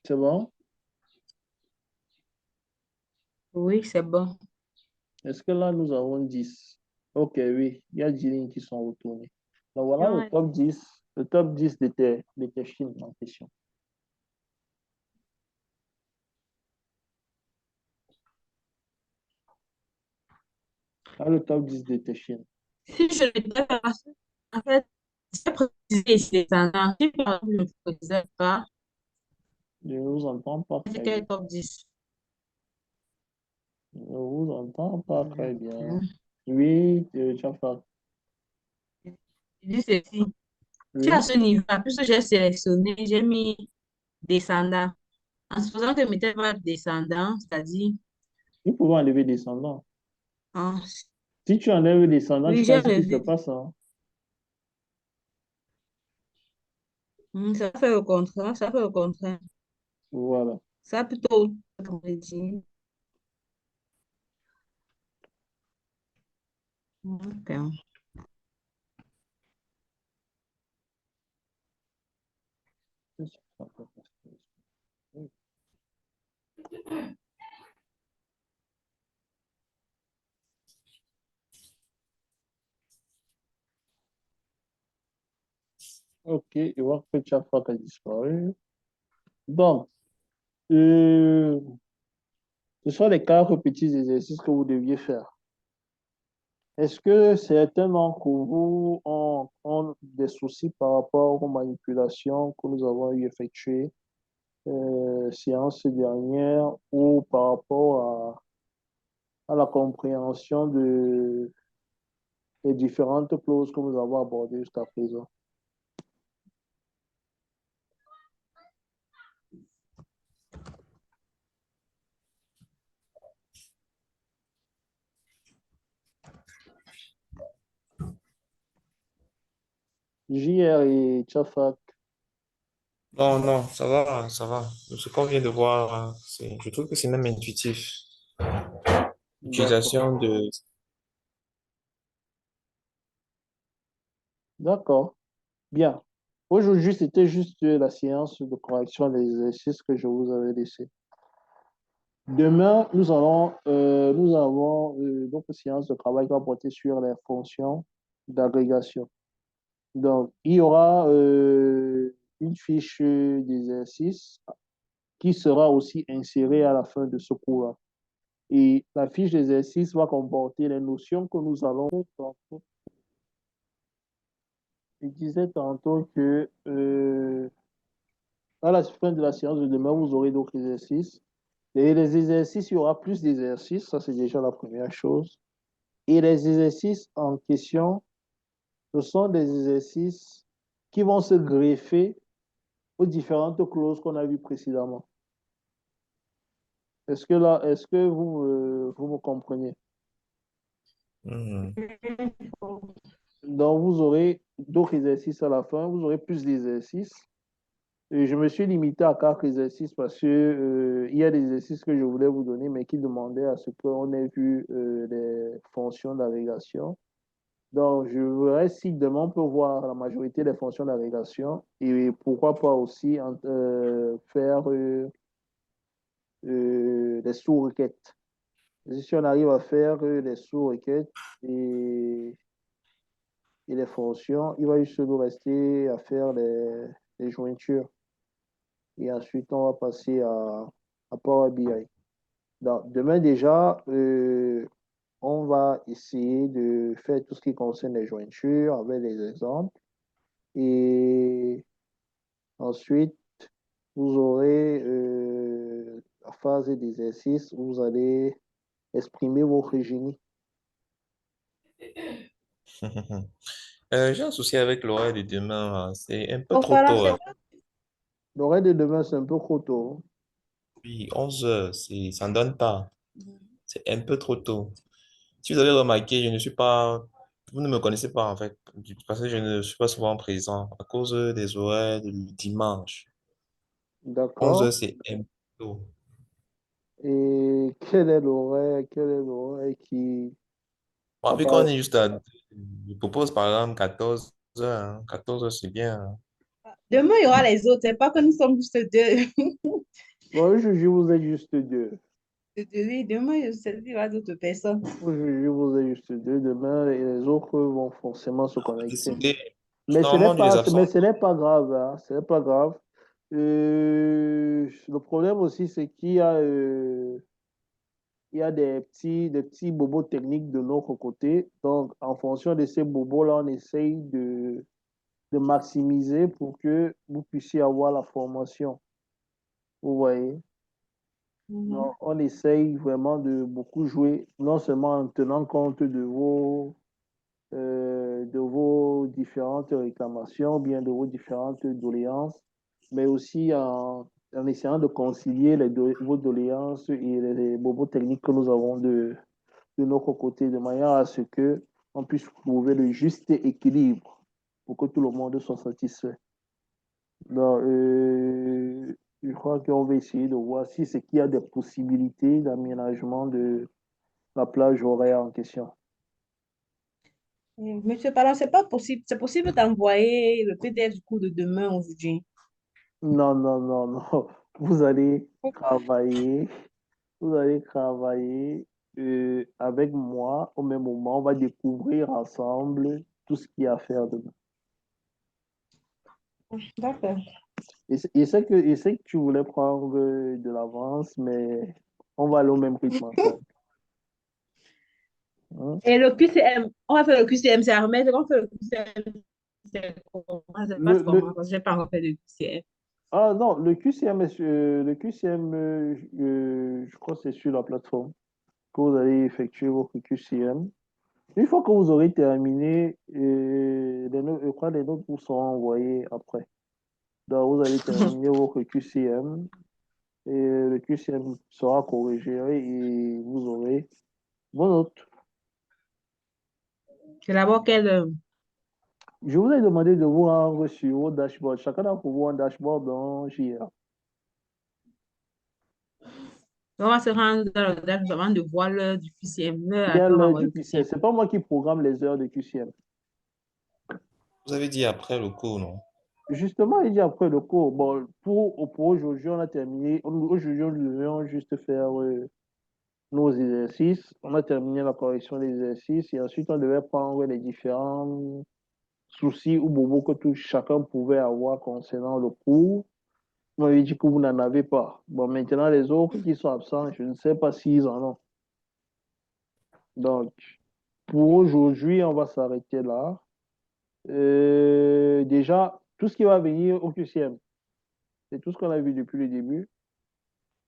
C'est bon? Oui, c'est bon. Est-ce que là, nous avons 10? Ok, oui, il y a 10 lignes qui sont retournées. Donc voilà Ouais. le top 10 de tes films en question. Là, le top 10 de tes films. Si je le fais pas, en fait, j'ai précisé ici descendants. Si par exemple, je ne précisais pas, Je ne vous entends pas c'est très bien. quel top 10? Je ne vous entends pas très bien. Mhm. Oui, Jafar. Je dis ceci. Si à Oui, ce niveau-là, puisque j'ai sélectionné, j'ai mis descendant. En supposant que je ne mettais pas descendant, c'est-à-dire, nous pouvons enlever descendant. hein, Si tu enlèves descendant, tu oui, fais j'ai ce qui se levé. passe, hein. Ça fait le contraire, ça fait le contraire. Voilà. Ça plutôt, on va dire. Ok. Ok, je vois que Jafar a disparu. Donc, euh, ce sont les quatre petits exercices que vous deviez faire. Est-ce que certains d'entre vous ont des soucis par rapport aux manipulations que nous avons eu effectuées séance dernière ou par rapport à la compréhension des différentes clauses que nous avons abordées jusqu'à présent? JR et Chafak, Non, non, ça va, ça va. Ce qu'on vient de voir, je trouve que c'est même intuitif. d'accord. L'utilisation de... D'accord. Bien. Aujourd'hui, c'était juste la séance de correction des exercices que je vous avais laissé. Demain, nous avons notre séance de travail qui va porter sur les fonctions d'agrégation. Donc, il y aura une fiche d'exercice qui sera aussi insérée à la fin de ce cours-là. Et la fiche d'exercice va comporter les notions que nous allons. Je disais tantôt que à la fin de la séance de demain, vous aurez d'autres exercices. Et les exercices, il y aura plus d'exercices, ça c'est déjà la première chose. Et les exercices en question, ce sont des exercices qui vont se greffer aux différentes clauses qu'on a vues précédemment. Est-ce que vous me comprenez? Mhm. Donc, vous aurez d'autres exercices à la fin, vous aurez plus d'exercices. Et je me suis limité à quatre exercices parce que, il y a des exercices que je voulais vous donner, mais qui demandaient à ce qu'on ait vu les fonctions d'agrégation. Donc, je verrai si demain on peut voir la majorité des fonctions d'agrégation et pourquoi pas aussi faire des sous-requêtes. Si on arrive à faire des sous-requêtes et, et les fonctions, il va juste nous rester à faire les jointures. Et ensuite, on va passer à Power BI. Donc, demain déjà, on va essayer de faire tout ce qui concerne les jointures avec les exemples. Et ensuite, vous aurez la phase d'exercice où vous allez exprimer votre génie. J'ai un souci avec l'horaire de demain, hein. C'est un peu trop Voilà, tôt, hein. L'horaire de demain, c'est un peu trop tôt. Puis 11 heures, ça ne donne pas. C'est un peu trop tôt. Si vous avez remarqué, je ne suis pas... Vous ne me connaissez pas, en fait, parce que je ne suis pas souvent présent à cause des horaires du dimanche. 11 D'accord. heures, c'est un peu tôt. Et quel est l'horaire qui, Bon, à vu part, qu'on est juste à... Je propose par exemple 14 heures, hein. 14 heures, c'est bien, hein. demain, il y aura les autres. C'est pas que nous sommes juste deux. Bon, aujourd'hui, vous êtes juste deux. Oui, demain, je sais qu'il y aura d'autres personnes. Aujourd'hui, vous êtes juste deux. Demain, et les autres vont forcément se connecter. Désolé. Mais ce n'est Normalement, les pas, absents. mais ce n'est pas grave, hein, ce n'est pas grave. Le problème aussi, c'est il y a des petits bobos techniques de notre côté. Donc, en fonction de ces bobos-là, on essaye de maximiser pour que vous puissiez avoir la formation. Vous voyez? Mhm. Donc, on essaye vraiment de beaucoup jouer, non seulement en tenant compte de vos différentes réclamations, bien de vos différentes doléances, mais aussi en essayant de concilier vos doléances et les bobos techniques que nous avons de notre côté, de manière à ce que on puisse trouver le juste équilibre pour que tout le monde soit satisfait. Donc, je crois qu'on va essayer de voir si c'est qu'il y a des possibilités d'aménagement de la plage horaire en question. Monsieur, pardon, c'est pas possible. C'est possible d'envoyer le PDF du cours de demain aujourd'hui. Non, non, non, non. Vous allez travailler, vous allez travailler avec moi au même moment. On va découvrir ensemble tout ce qu'il y a à faire demain. D'accord. Je sais que tu voulais prendre de l'avance, mais on va aller au même rythme ensemble. Hein? Et le QCM, on va faire le QCM, c'est à remettre. On fait le QCM, c'est comment? Ça se passe comment? Le, Parce que je n'ai pas encore fait de QCM. ah non, le QCM, le QCM je crois que c'est sur la plateforme que vous allez effectuer votre QCM. Une fois que vous aurez terminé, je crois que les notes vous seront envoyées après. Donc, vous allez terminer votre QCM et le QCM sera corrigé et vous aurez vos notes. C'est d'abord quel. Je vous ai demandé de vous rendre sur vos dashboards. Chacun d'entre vous a un dashboard dans JR. On va se rendre dans le date avant de voir l'heure du QCM, l'heure à Il y a laquelle on va l'heure avoir du le QCM. QCM. C'est pas moi qui programme les heures de QCM. Vous avez dit après le cours, non? Justement, il dit après le cours, bon, pour aujourd'hui, on a terminé. Aujourd'hui, nous devions juste faire nos exercices. On a terminé la correction des exercices et ensuite, on devait prendre les différents soucis ou bobos que tout chacun pouvait avoir concernant le cours. Vous m'avez dit que vous n'en avez pas. Bon, maintenant, les autres qui sont absents, je ne sais pas s'ils en ont. Donc, pour aujourd'hui, on va s'arrêter là. Déjà, tout ce qui va venir au QCM, c'est tout ce qu'on a vu depuis le début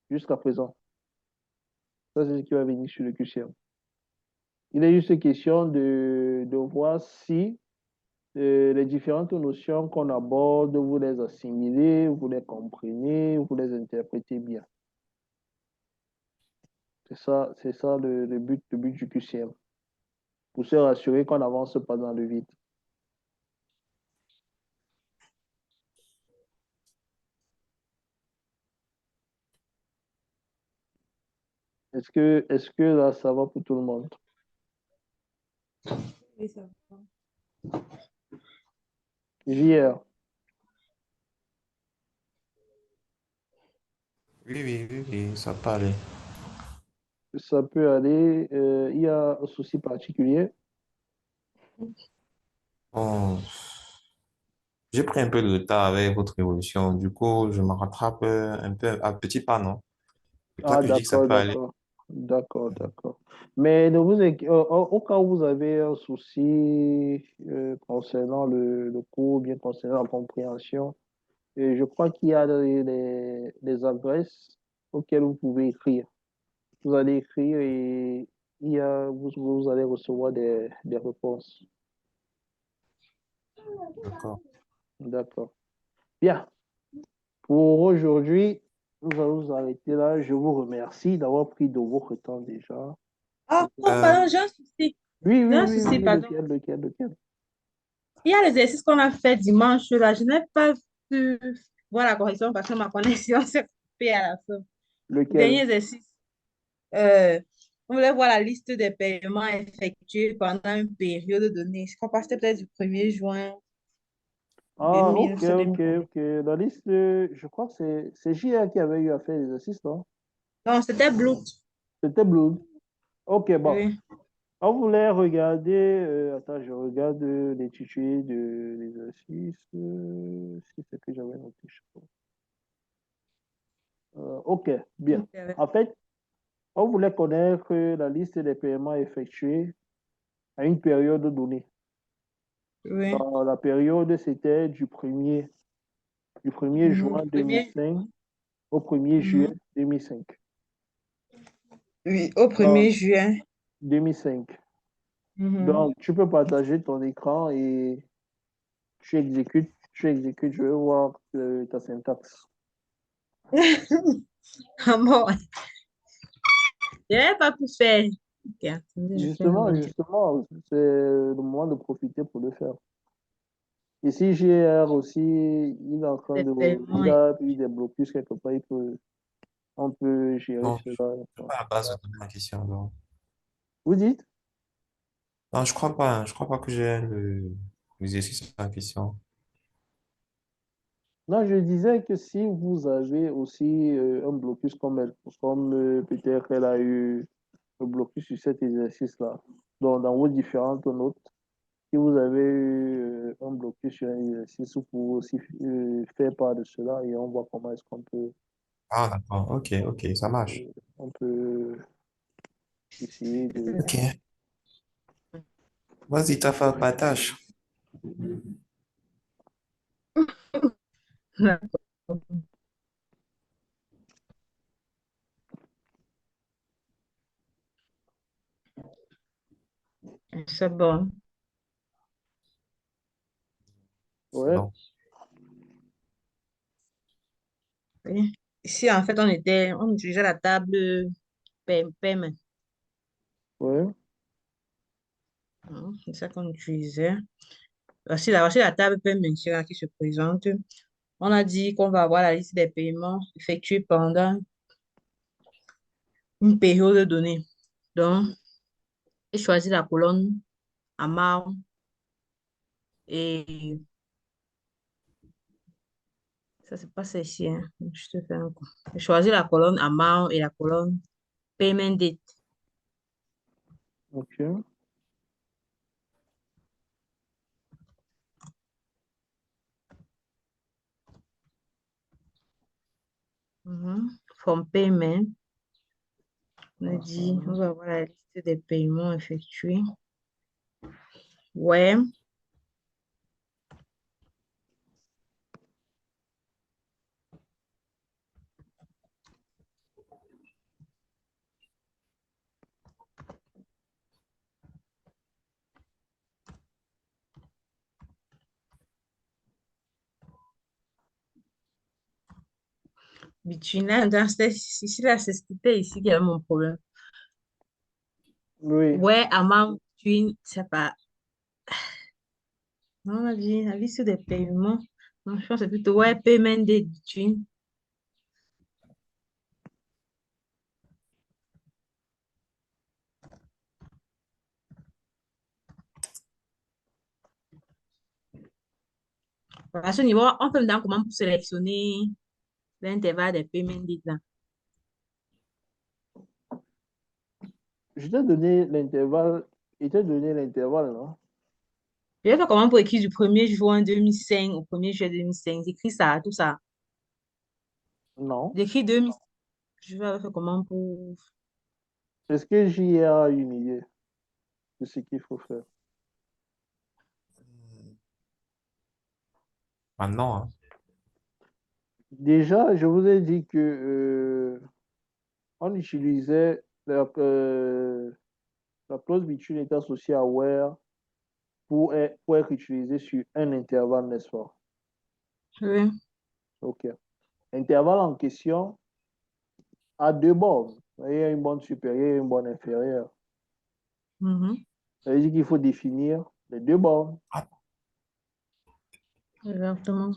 jusqu'à présent. Ça, c'est ce qui va venir sur le QCM. Il est juste question de voir si les différentes notions qu'on aborde, vous les assimilez, vous les comprenez, vous les interprétez bien. C'est ça le but du QCM. Pour se rassurer qu'on n'avance pas dans le vide. Est-ce que là, ça va pour tout le monde? Oui, ça va. JR, Oui, oui, oui, oui, ça peut aller. ça peut aller. Il y a un souci particulier. Bon, j'ai pris un peu de retard avec votre évolution. Du coup, je me rattrape un peu à petits pas, non? Et toi, Ah, tu dis que ça d'accord, peut aller. d'accord. D'accord, d'accord. Mais ne vous au cas où vous avez un souci concernant le cours, bien concernant la compréhension, je crois qu'il y a des adresses auxquelles vous pouvez écrire. Vous allez écrire et vous allez recevoir des réponses. D'accord. D'accord. Bien. Pour aujourd'hui, nous allons nous arrêter là. Je vous remercie d'avoir pris de votre temps déjà. Ah, oh, Euh, pardon, j'ai un souci. Oui, J'ai oui, un oui, souci, oui. pardon. Lequel? Il y a l'exercice qu'on a fait dimanche là. Je n'ai pas pu voir la correction parce que ma connexion s'est coupée à la fin. Le dernier Lequel? exercice, euh, on voulait voir la liste des paiements effectués pendant une période donnée. Je crois que c'était peut-être du 1er juin. Ah, ok, ok, 2000, ok. La liste, je crois que c'est JR qui avait eu à faire l'exercice, non? non, c'était Blood. C'était Blood. Ok, bon. Oui, On voulait regarder, attends, je regarde l'intitulé de l'exercice, si c'est que j'avais noté, je sais pas. Ok, bien. En fait, on voulait connaître la liste des paiements effectués à une période donnée. oui. Dans la période, c'était du 1er Mhm. juin Premier. 2005 au 1er juillet Mhm. 2005. Oui, au Donc, 1er juin. 2005. Mhm. Donc, tu peux partager ton écran et tu exécutes, je vais voir ta syntaxe. Ah bon, je n'avais pas pu faire. Ok, attendez, je fais Justement, le justement, c'est le moment de profiter pour le faire. Ici, JR aussi, il est en train des de, paiements. il a eu des blocus quelque part, on peut gérer Non, cela. je ne pas à la base de ma question. Donc. Vous dites? Non, je crois pas. Je crois pas que j'ai l'exercice en question. Non, je disais que si vous avez aussi un blocus comme elle, comme peut-être elle a eu un blocus sur cet exercice-là, donc dans vos différentes notes, si vous avez eu un blocus sur un exercice, vous pouvez aussi faire part de cela et on voit comment est-ce Ah, d'accord. Ok, ok, ça marche. on peut essayer de... Ok. Vas-y, t'as fait ta tâche. C'est bon. Ouais, Bon. Oui. Ici, en fait, on utilisait la table paiement. ouais, C'est ça qu'on utilisait. Voici la table paiement ici, là, qui se présente. On a dit qu'on va avoir la liste des paiements effectués pendant une période donnée. Donc, j'ai choisi la colonne amount et ça, c'est pas celle-ci, hein. Je te fais un coup. J'ai choisi la colonne amount et la colonne payment date. ok. From payment, on a dit, on Mhm. va avoir la liste des paiements effectués. Ouais, between là, ici, là, c'était ici qui avait mon problème. Oui, Ouais, amount between, c'est pas. Non, on a dit la liste des paiements. Non, je pense que c'est plutôt ouais, payment date between. À ce niveau, on peut me demander comment pour sélectionner l'intervalle des payment dates là. je t'ai donné l'intervalle, il t'a donné l'intervalle, non? Je vais faire comment pour écrire du 1er juin 2005 au 1er juillet 2005. J'écris ça, tout ça. Non. J'écris 2000. Je vais faire comment pour. Est-ce que j'y ai une idée de ce qu'il faut faire? Maintenant, hein. Déjà, je vous ai dit que on utilisait la clause between est associée à where pour être utilisée sur un intervalle, n'est-ce pas? Oui. OK. L'intervalle en question a deux bornes. Il y a une borne supérieure et une borne inférieure. Mhm. Ça veut dire qu'il faut définir les deux bornes. Exactement.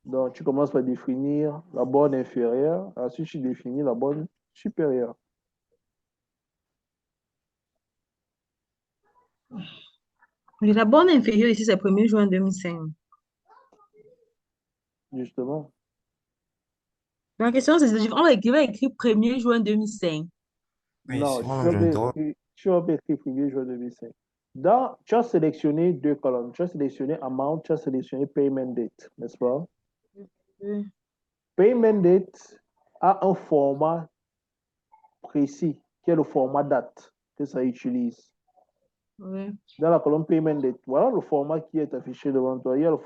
Donc, tu commences par définir la borne inférieure, ensuite tu définis la borne supérieure. Oui, la borne inférieure ici, c'est 1er juin 2005. justement. La question, c'est, on va écrire 1er juin 2005. Oui, Non, c'est moi-même, je m'interroge. tu vas pas écrire 1er juin 2005. Tu as sélectionné deux colonnes. Tu as sélectionné amount, tu as sélectionné payment date, n'est-ce pas? Oui, Payment date a un format précis, qui est le format date que ça utilise. oui. Dans la colonne payment date, voilà le format qui est affiché devant toi. Il y a le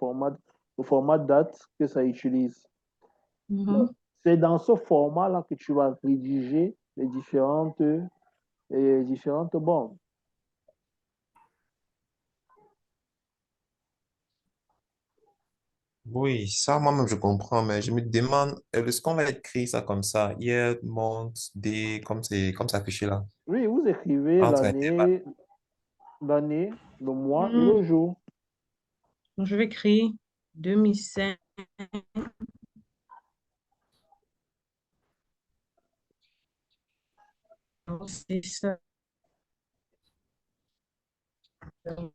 format date que ça utilise. Donc, Mhm. c'est dans ce format-là que tu vas rédiger les différentes bornes. Oui, ça, moi-même, je comprends, mais je me demande, est-ce qu'on va écrire ça comme ça, year, month, day, comme c'est affiché là, Oui, vous écrivez entre intervalles. l'année, le mois et Hmm. le jour. Donc, je vais écrire 2005. C'est ça. Hmm.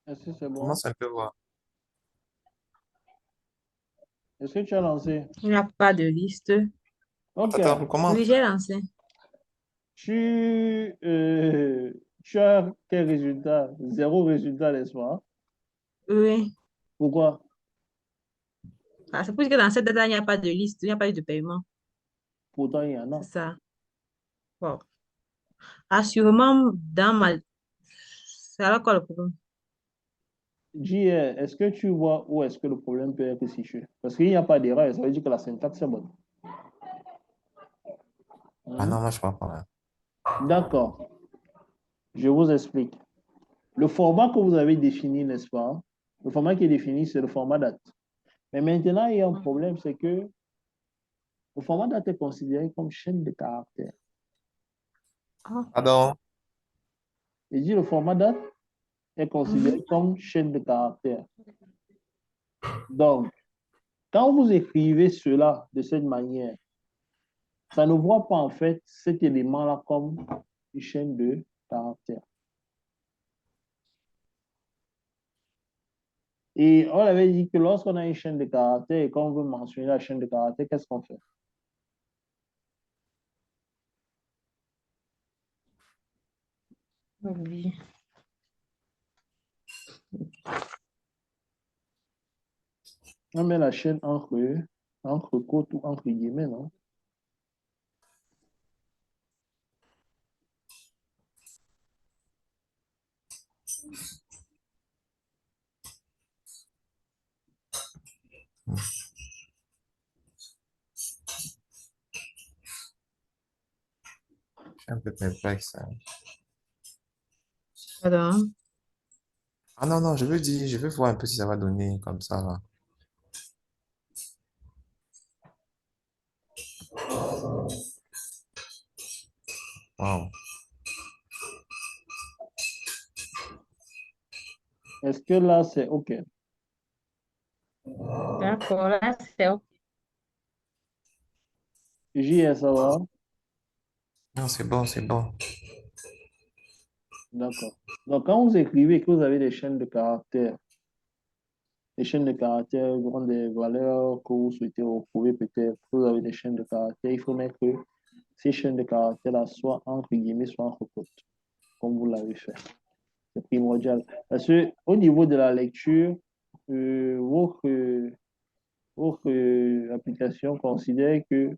Est-ce que c'est bon? Commence un peu voir. Est-ce que tu as lancé? Il n'y a pas de liste. Ok. Attends, comment? Oui, j'ai lancé. Tu, euh, tu as quel résultat? Zéro résultat, n'est-ce pas? Oui. Pourquoi? Ah, c'est pour que dans cette date, il n'y a pas de liste, il n'y a pas eu de paiement. Pourtant, il y en C'est a. ça. Bon. Assurément, dans ma... C'est alors quoi le problème? JR, est-ce que tu vois où est-ce que le problème peut être situé? Parce qu'il n'y a pas d'erreur, ça veut dire que la syntaxe est bonne. Ah Hmm? non, moi, je crois pas. D'accord, je vous explique. Le format que vous avez défini, n'est-ce pas? Le format qui est défini, c'est le format date. Mais maintenant, il y a un problème, c'est que le format date est considéré comme chaîne de caractères. Ah. Pardon? Et dit le format date est Mhm. considéré comme chaîne de caractères. Donc, quand vous écrivez cela de cette manière, ça ne voit pas en fait cet élément-là comme une chaîne de caractères. Et on avait dit que lorsqu'on a une chaîne de caractères et qu'on veut mentionner la chaîne de caractères, qu'est-ce qu'on fait? Oui. On met la chaîne entre côtes ou entre guillemets, non? Je suis un peu perplexe, hein. Pardon. Ah non, non, je veux dire, je veux voir un peu si ça va donner comme ça, là. Wow. Est-ce que là, c'est OK? D'accord, là, c'est OK. JS, ça va? Non, c'est bon, c'est bon. D'accord. Donc, quand vous écrivez que vous avez des chaînes de caractères, les chaînes de caractères ont des valeurs que vous souhaitez retrouver peut-être, que vous avez des chaînes de caractères, il faut mettre que ces chaînes de caractères-là soient entre guillemets, soit entre côtes, comme vous l'avez fait. C'est primordial. Parce que au niveau de la lecture, votre application considère que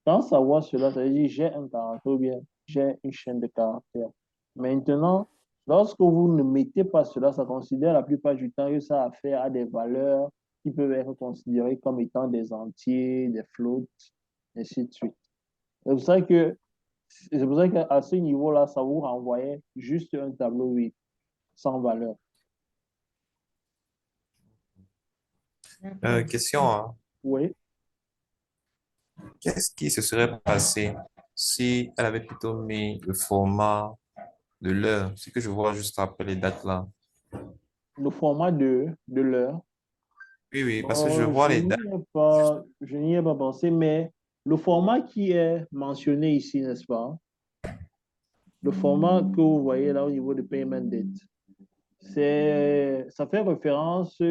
quand ça voit cela, ça veut dire j'ai un caractère ou bien j'ai une chaîne de caractères. Maintenant, lorsque vous ne mettez pas cela, ça considère la plupart du temps que ça a affaire à des valeurs qui peuvent être considérées comme étant des entiers, des floats, ainsi de suite. C'est pour ça qu'à ce niveau-là, ça vous renvoyait juste un tableau 8 sans valeur. D'accord. Question, hein. Oui. Qu'est-ce qui se serait passé si elle avait plutôt mis le format de l'heure, ce que je vois juste après les dates là? Le format de l'heure. Oui, oui, parce que je Oh, vois les dates. je n'y ai pas pensé, mais le format qui est mentionné ici, n'est-ce pas? Le format que vous voyez là au niveau de payment date, ça fait référence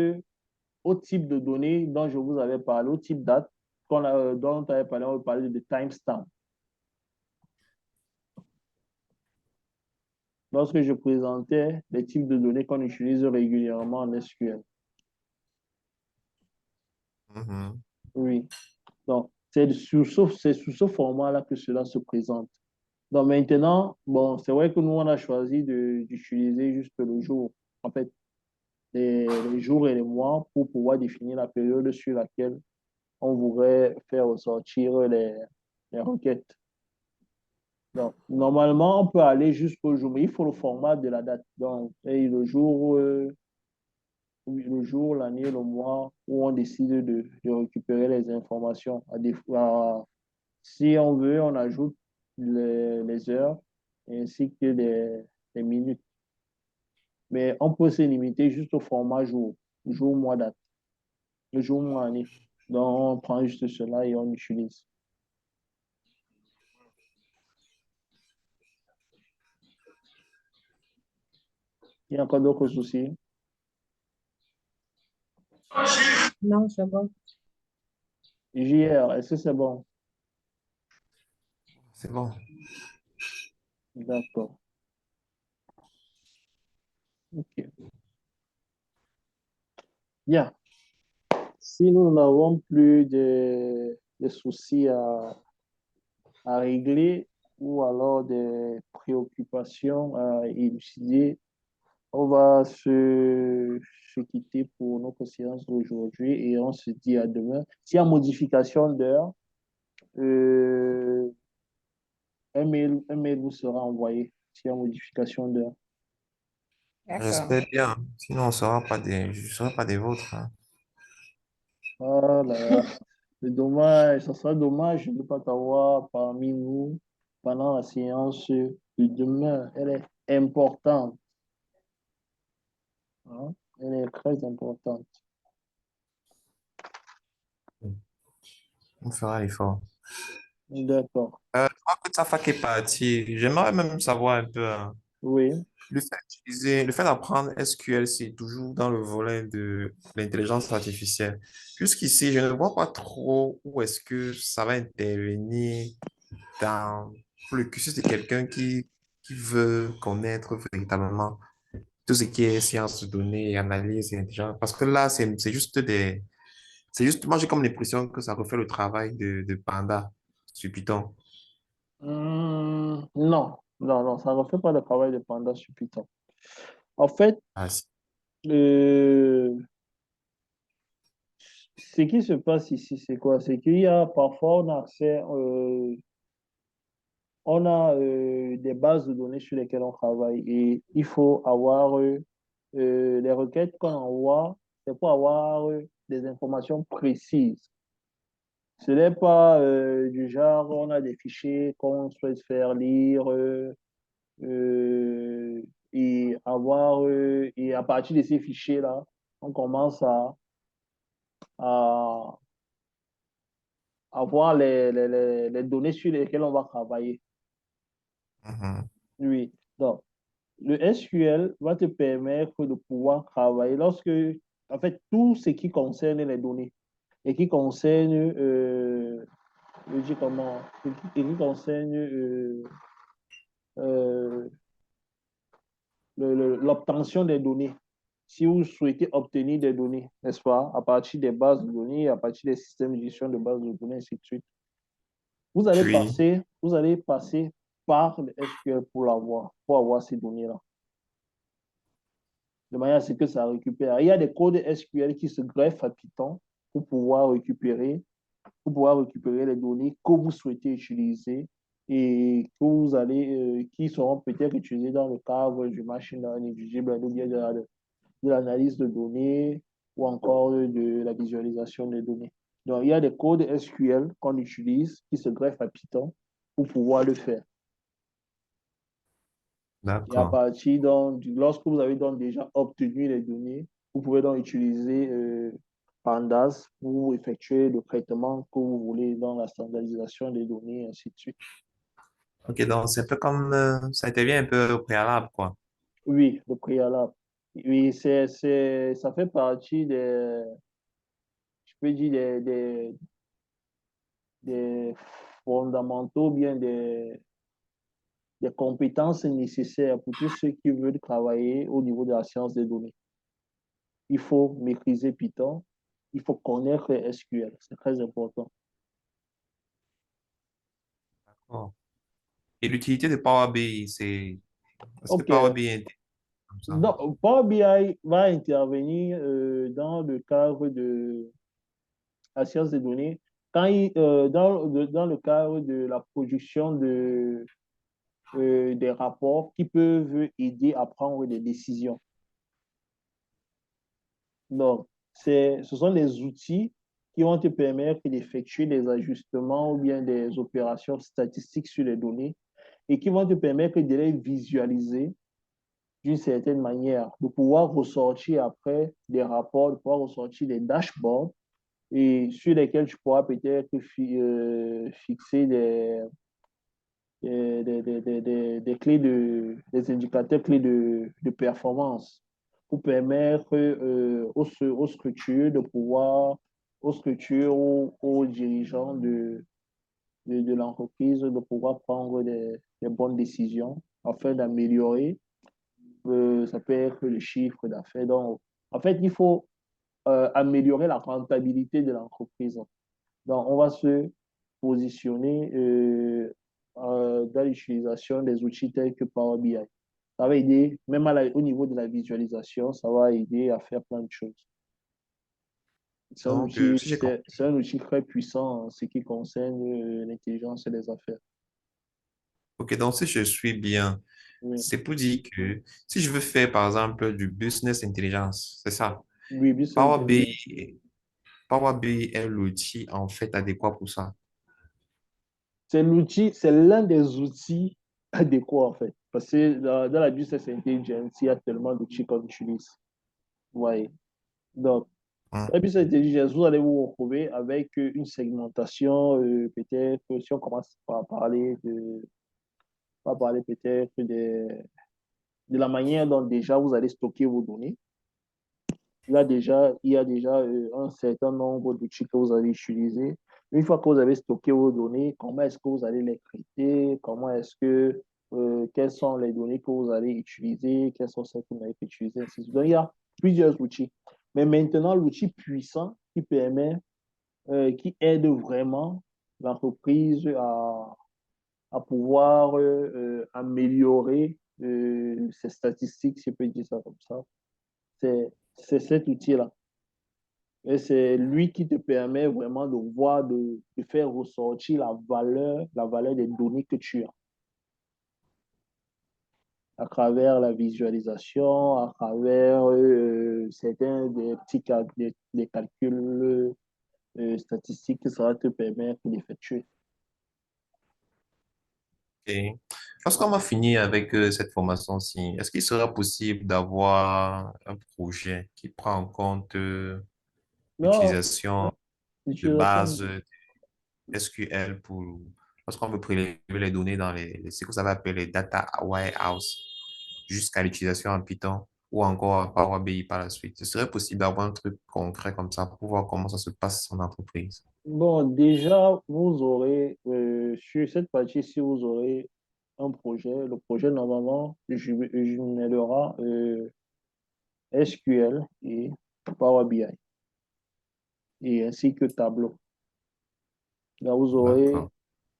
au type de données dont je vous avais parlé, au type date dont on avait parlé, on parlait de timestamp. Lorsque je présentais les types de données qu'on utilise régulièrement en SQL. Mhm. Oui. Donc, c'est sous ce format-là que cela se présente. Donc maintenant, bon, c'est vrai que nous, on a choisi d'utiliser juste le jour, en fait, les jours et les mois pour pouvoir définir la période sur laquelle on voudrait faire ressortir les requêtes. Donc, normalement, on peut aller jusqu'au jour, mais il faut le format de la date. Donc, et oui, le jour, l'année, le mois où on décide de récupérer les informations. Si on veut, on ajoute les heures ainsi que les minutes. Mais on peut se limiter juste au format jour, jour, mois, date, le jour, mois, année. Donc, on prend juste cela et on utilise. Il y a encore d'autres soucis. Non, c'est bon. JR, est-ce que c'est bon? C'est bon. D'accord. OK. Bien. Si nous n'avons plus de soucis à régler ou alors des préoccupations à élucider, on va se quitter pour notre séance d'aujourd'hui et on se dit à demain. S'il y a modification d'heure, euh, un mail vous sera envoyé s'il y a modification d'heure. D'accord. J'espère bien. Sinon, on sera pas des, je ne serai pas des vôtres, hein. Ah là là, c'est dommage, ça sera dommage de ne pas t'avoir parmi nous pendant la séance de demain. Elle est importante, hein. Elle est très importante. On fera l'effort. D'accord. Toi que ta fac est partie, j'aimerais même savoir un peu, hein, Oui. le fait d'apprendre SQL, c'est toujours dans le volet de l'intelligence artificielle. Jusqu'ici, je ne vois pas trop où est-ce que ça va intervenir dans le cursus de quelqu'un qui veut connaître véritablement tout ce qui est sciences de données, analyse et intelligence. Parce que là, c'est juste, moi j'ai comme l'impression que ça refait le travail de Panda sur Python. Non, non, non, ça ne refait pas le travail de Panda sur Python. En fait, Ah, si. euh, ce qui se passe ici, c'est quoi? C'est qu'il y a parfois, on a des bases de données sur lesquelles on travaille et il faut avoir les requêtes qu'on envoie, c'est pour avoir des informations précises. Ce n'est pas du genre, on a des fichiers qu'on souhaite faire lire euh, et à partir de ces fichiers-là, on commence à avoir les données sur lesquelles on va travailler. Mhm. Oui. Donc, le SQL va te permettre de pouvoir travailler en fait, tout ce qui concerne les données et qui concerne, je dis comment, et qui concerne euh, l'obtention des données. Si vous souhaitez obtenir des données, n'est-ce pas, à partir des bases de données, à partir des systèmes de gestion de bases de données, ainsi de suite, Oui. vous allez passer par le SQL pour avoir ces données-là, de manière à ce que ça récupère. Il y a des codes SQL qui se greffent à Python pour pouvoir récupérer, les données que vous souhaitez utiliser et qui seront peut-être utilisées dans le cadre du machine learning, du deep learning, ou bien de l'analyse de données ou encore de la visualisation des données. Donc, il y a des codes SQL qu'on utilise qui se greffent à Python pour pouvoir le faire. Et à D'accord. partir lorsque vous avez donc déjà obtenu les données, vous pouvez donc utiliser Pandas pour effectuer le traitement que vous voulez dans la standardisation des données, et ainsi de suite. Ok, donc c'est un peu comme, ça intervient un peu au préalable, quoi. Oui, le préalable. Oui, ça fait partie je peux dire, des fondamentaux, bien des compétences nécessaires pour tous ceux qui veulent travailler au niveau de la science des données. Il faut maîtriser Python, il faut connaître SQL, c'est très important. D'accord. Et l'utilité de Power BI, est-ce que OK. Power BI est comme ça? Donc, Power BI va intervenir dans le cadre de la science des données dans le cadre de la production des rapports qui peuvent aider à prendre des décisions. Donc, ce sont des outils qui vont te permettre d'effectuer des ajustements ou bien des opérations statistiques sur les données et qui vont te permettre de les visualiser d'une certaine manière, de pouvoir ressortir après des rapports, de pouvoir ressortir des dashboards et sur lesquels tu pourras peut-être fixer des clés des indicateurs clés de performance pour permettre aux structures de pouvoir, aux structures, aux dirigeants de l'entreprise de pouvoir prendre des bonnes décisions afin d'améliorer, ça peut être le chiffre d'affaires. Donc, en fait, il faut améliorer la rentabilité de l'entreprise. Donc, on va se positionner dans l'utilisation des outils tels que Power BI. Ça va aider, même au niveau de la visualisation, ça va aider à faire plein de choses. Donc, si j'ai compris, C'est un outil très puissant en ce qui concerne l'intelligence et les affaires. ok, donc si je suis bien, Oui, c'est pour dire que si je veux faire, par exemple, du business intelligence, c'est ça. oui, business Power intelligence. BI, Power BI est l'outil, en fait, adéquat pour ça. C'est l'un des outils adéquats en fait. Parce que dans la business intelligence, il y a tellement d'outils qu'on utilise. Ouais. Donc, Hmm. et puis, cette intelligence, vous allez vous retrouver avec une segmentation, peut-être, si on commence par parler peut-être de la manière dont déjà vous allez stocker vos données. Il y a déjà un certain nombre d'outils que vous allez utiliser. Une fois que vous avez stocké vos données, comment est-ce que vous allez les traiter? Quelles sont les données que vous allez utiliser? Quelles sont celles que vous n'avez pas utilisées? Ainsi de suite. Donc, il y a plusieurs outils. Mais maintenant, l'outil puissant qui aide vraiment l'entreprise à pouvoir améliorer ses statistiques, si je peux dire ça comme ça. C'est cet outil-là. Et c'est lui qui te permet vraiment de voir, de faire ressortir la valeur des données que tu as à travers la visualisation, à travers certains des calculs statistiques que ça va te permettre d'effectuer. Ok. Lorsqu'on va finir avec cette formation-ci, est-ce qu'il sera possible d'avoir un projet qui prend en compte Non, l'utilisation de l'utilisation. bases SQL lorsqu'on veut prélever les données dans ce que vous avez appelé les data warehouse jusqu'à l'utilisation en Python ou encore en Power BI par la suite. Ce serait possible d'avoir un truc concret comme ça pour voir comment ça se passe en entreprise. Bon, déjà, vous aurez, sur cette partie-ci, vous aurez un projet. Le projet, normalement, générera SQL et Power BI, et ainsi que Tableau. Là, D'accord.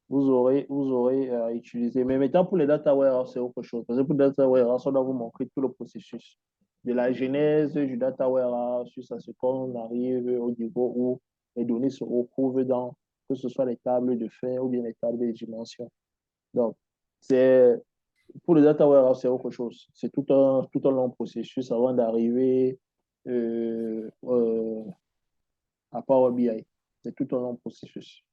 vous aurez à utiliser. Mais maintenant, pour les data warehouse, c'est autre chose. Parce que pour le data warehouse, on doit vous montrer tout le processus. De la genèse du data warehouse jusqu'à ce qu'on arrive au niveau où les données se retrouvent dans, que ce soit les tables de fait ou bien les tables de dimensions. Donc, c'est, pour le data warehouse, c'est autre chose. C'est tout un long processus avant d'arriver. à Power BI. C'est tout un long processus.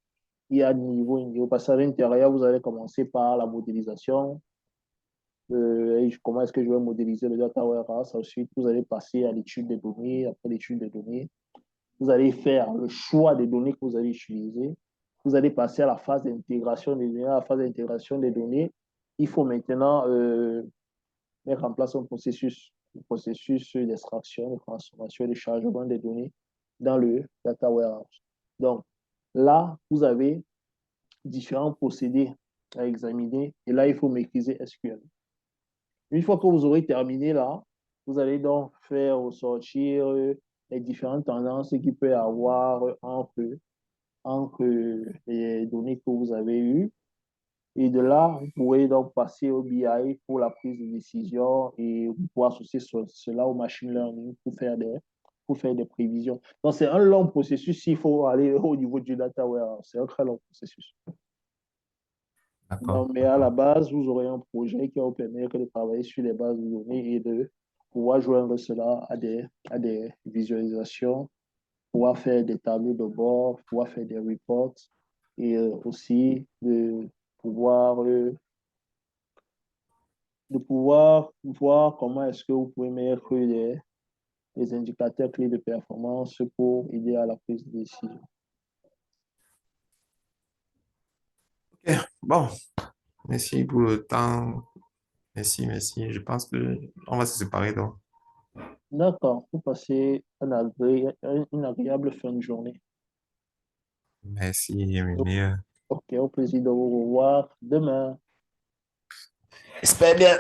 Il y a niveau. Parce qu'à l'intérieur, vous allez commencer par la modélisation. Comment est-ce que je vais modéliser le data warehouse? Ensuite, vous allez passer à l'étude des données. Après l'étude des données, vous allez faire le choix des données que vous allez utiliser. Vous allez passer à la phase d'intégration des données. À la phase d'intégration des données, il faut maintenant mettre en place un processus d'extraction, de transformation et de chargement des données dans le data warehouse. Donc, là, vous avez différents procédés à examiner et là, il faut maîtriser SQL. Une fois que vous aurez terminé là, vous allez donc faire ressortir les différentes tendances qu'il peut y avoir entre les données que vous avez eues. Et de là, vous pourrez donc passer au BI pour la prise de décision et vous pouvez associer cela au machine learning pour faire des prévisions. Donc, c'est un long processus s'il faut aller au niveau du data warehouse. C'est un très long processus. D'accord, Donc, mais à la d'accord. base, vous aurez un projet qui va vous permettre de travailler sur les bases de données et de pouvoir joindre cela à des visualisations, pouvoir faire des tableaux de bord, pouvoir faire des reports et aussi pouvoir, euh, de pouvoir voir comment est-ce que vous pouvez mettre les indicateurs clés de performance pour aider à la prise de décision. Ok, bon, merci pour le temps. Merci, merci. Je pense que on va se séparer donc. D'accord, vous passez une agréable fin de journée. Merci, mes meilleurs. Ok, au plaisir de vous revoir demain. J'espère bien.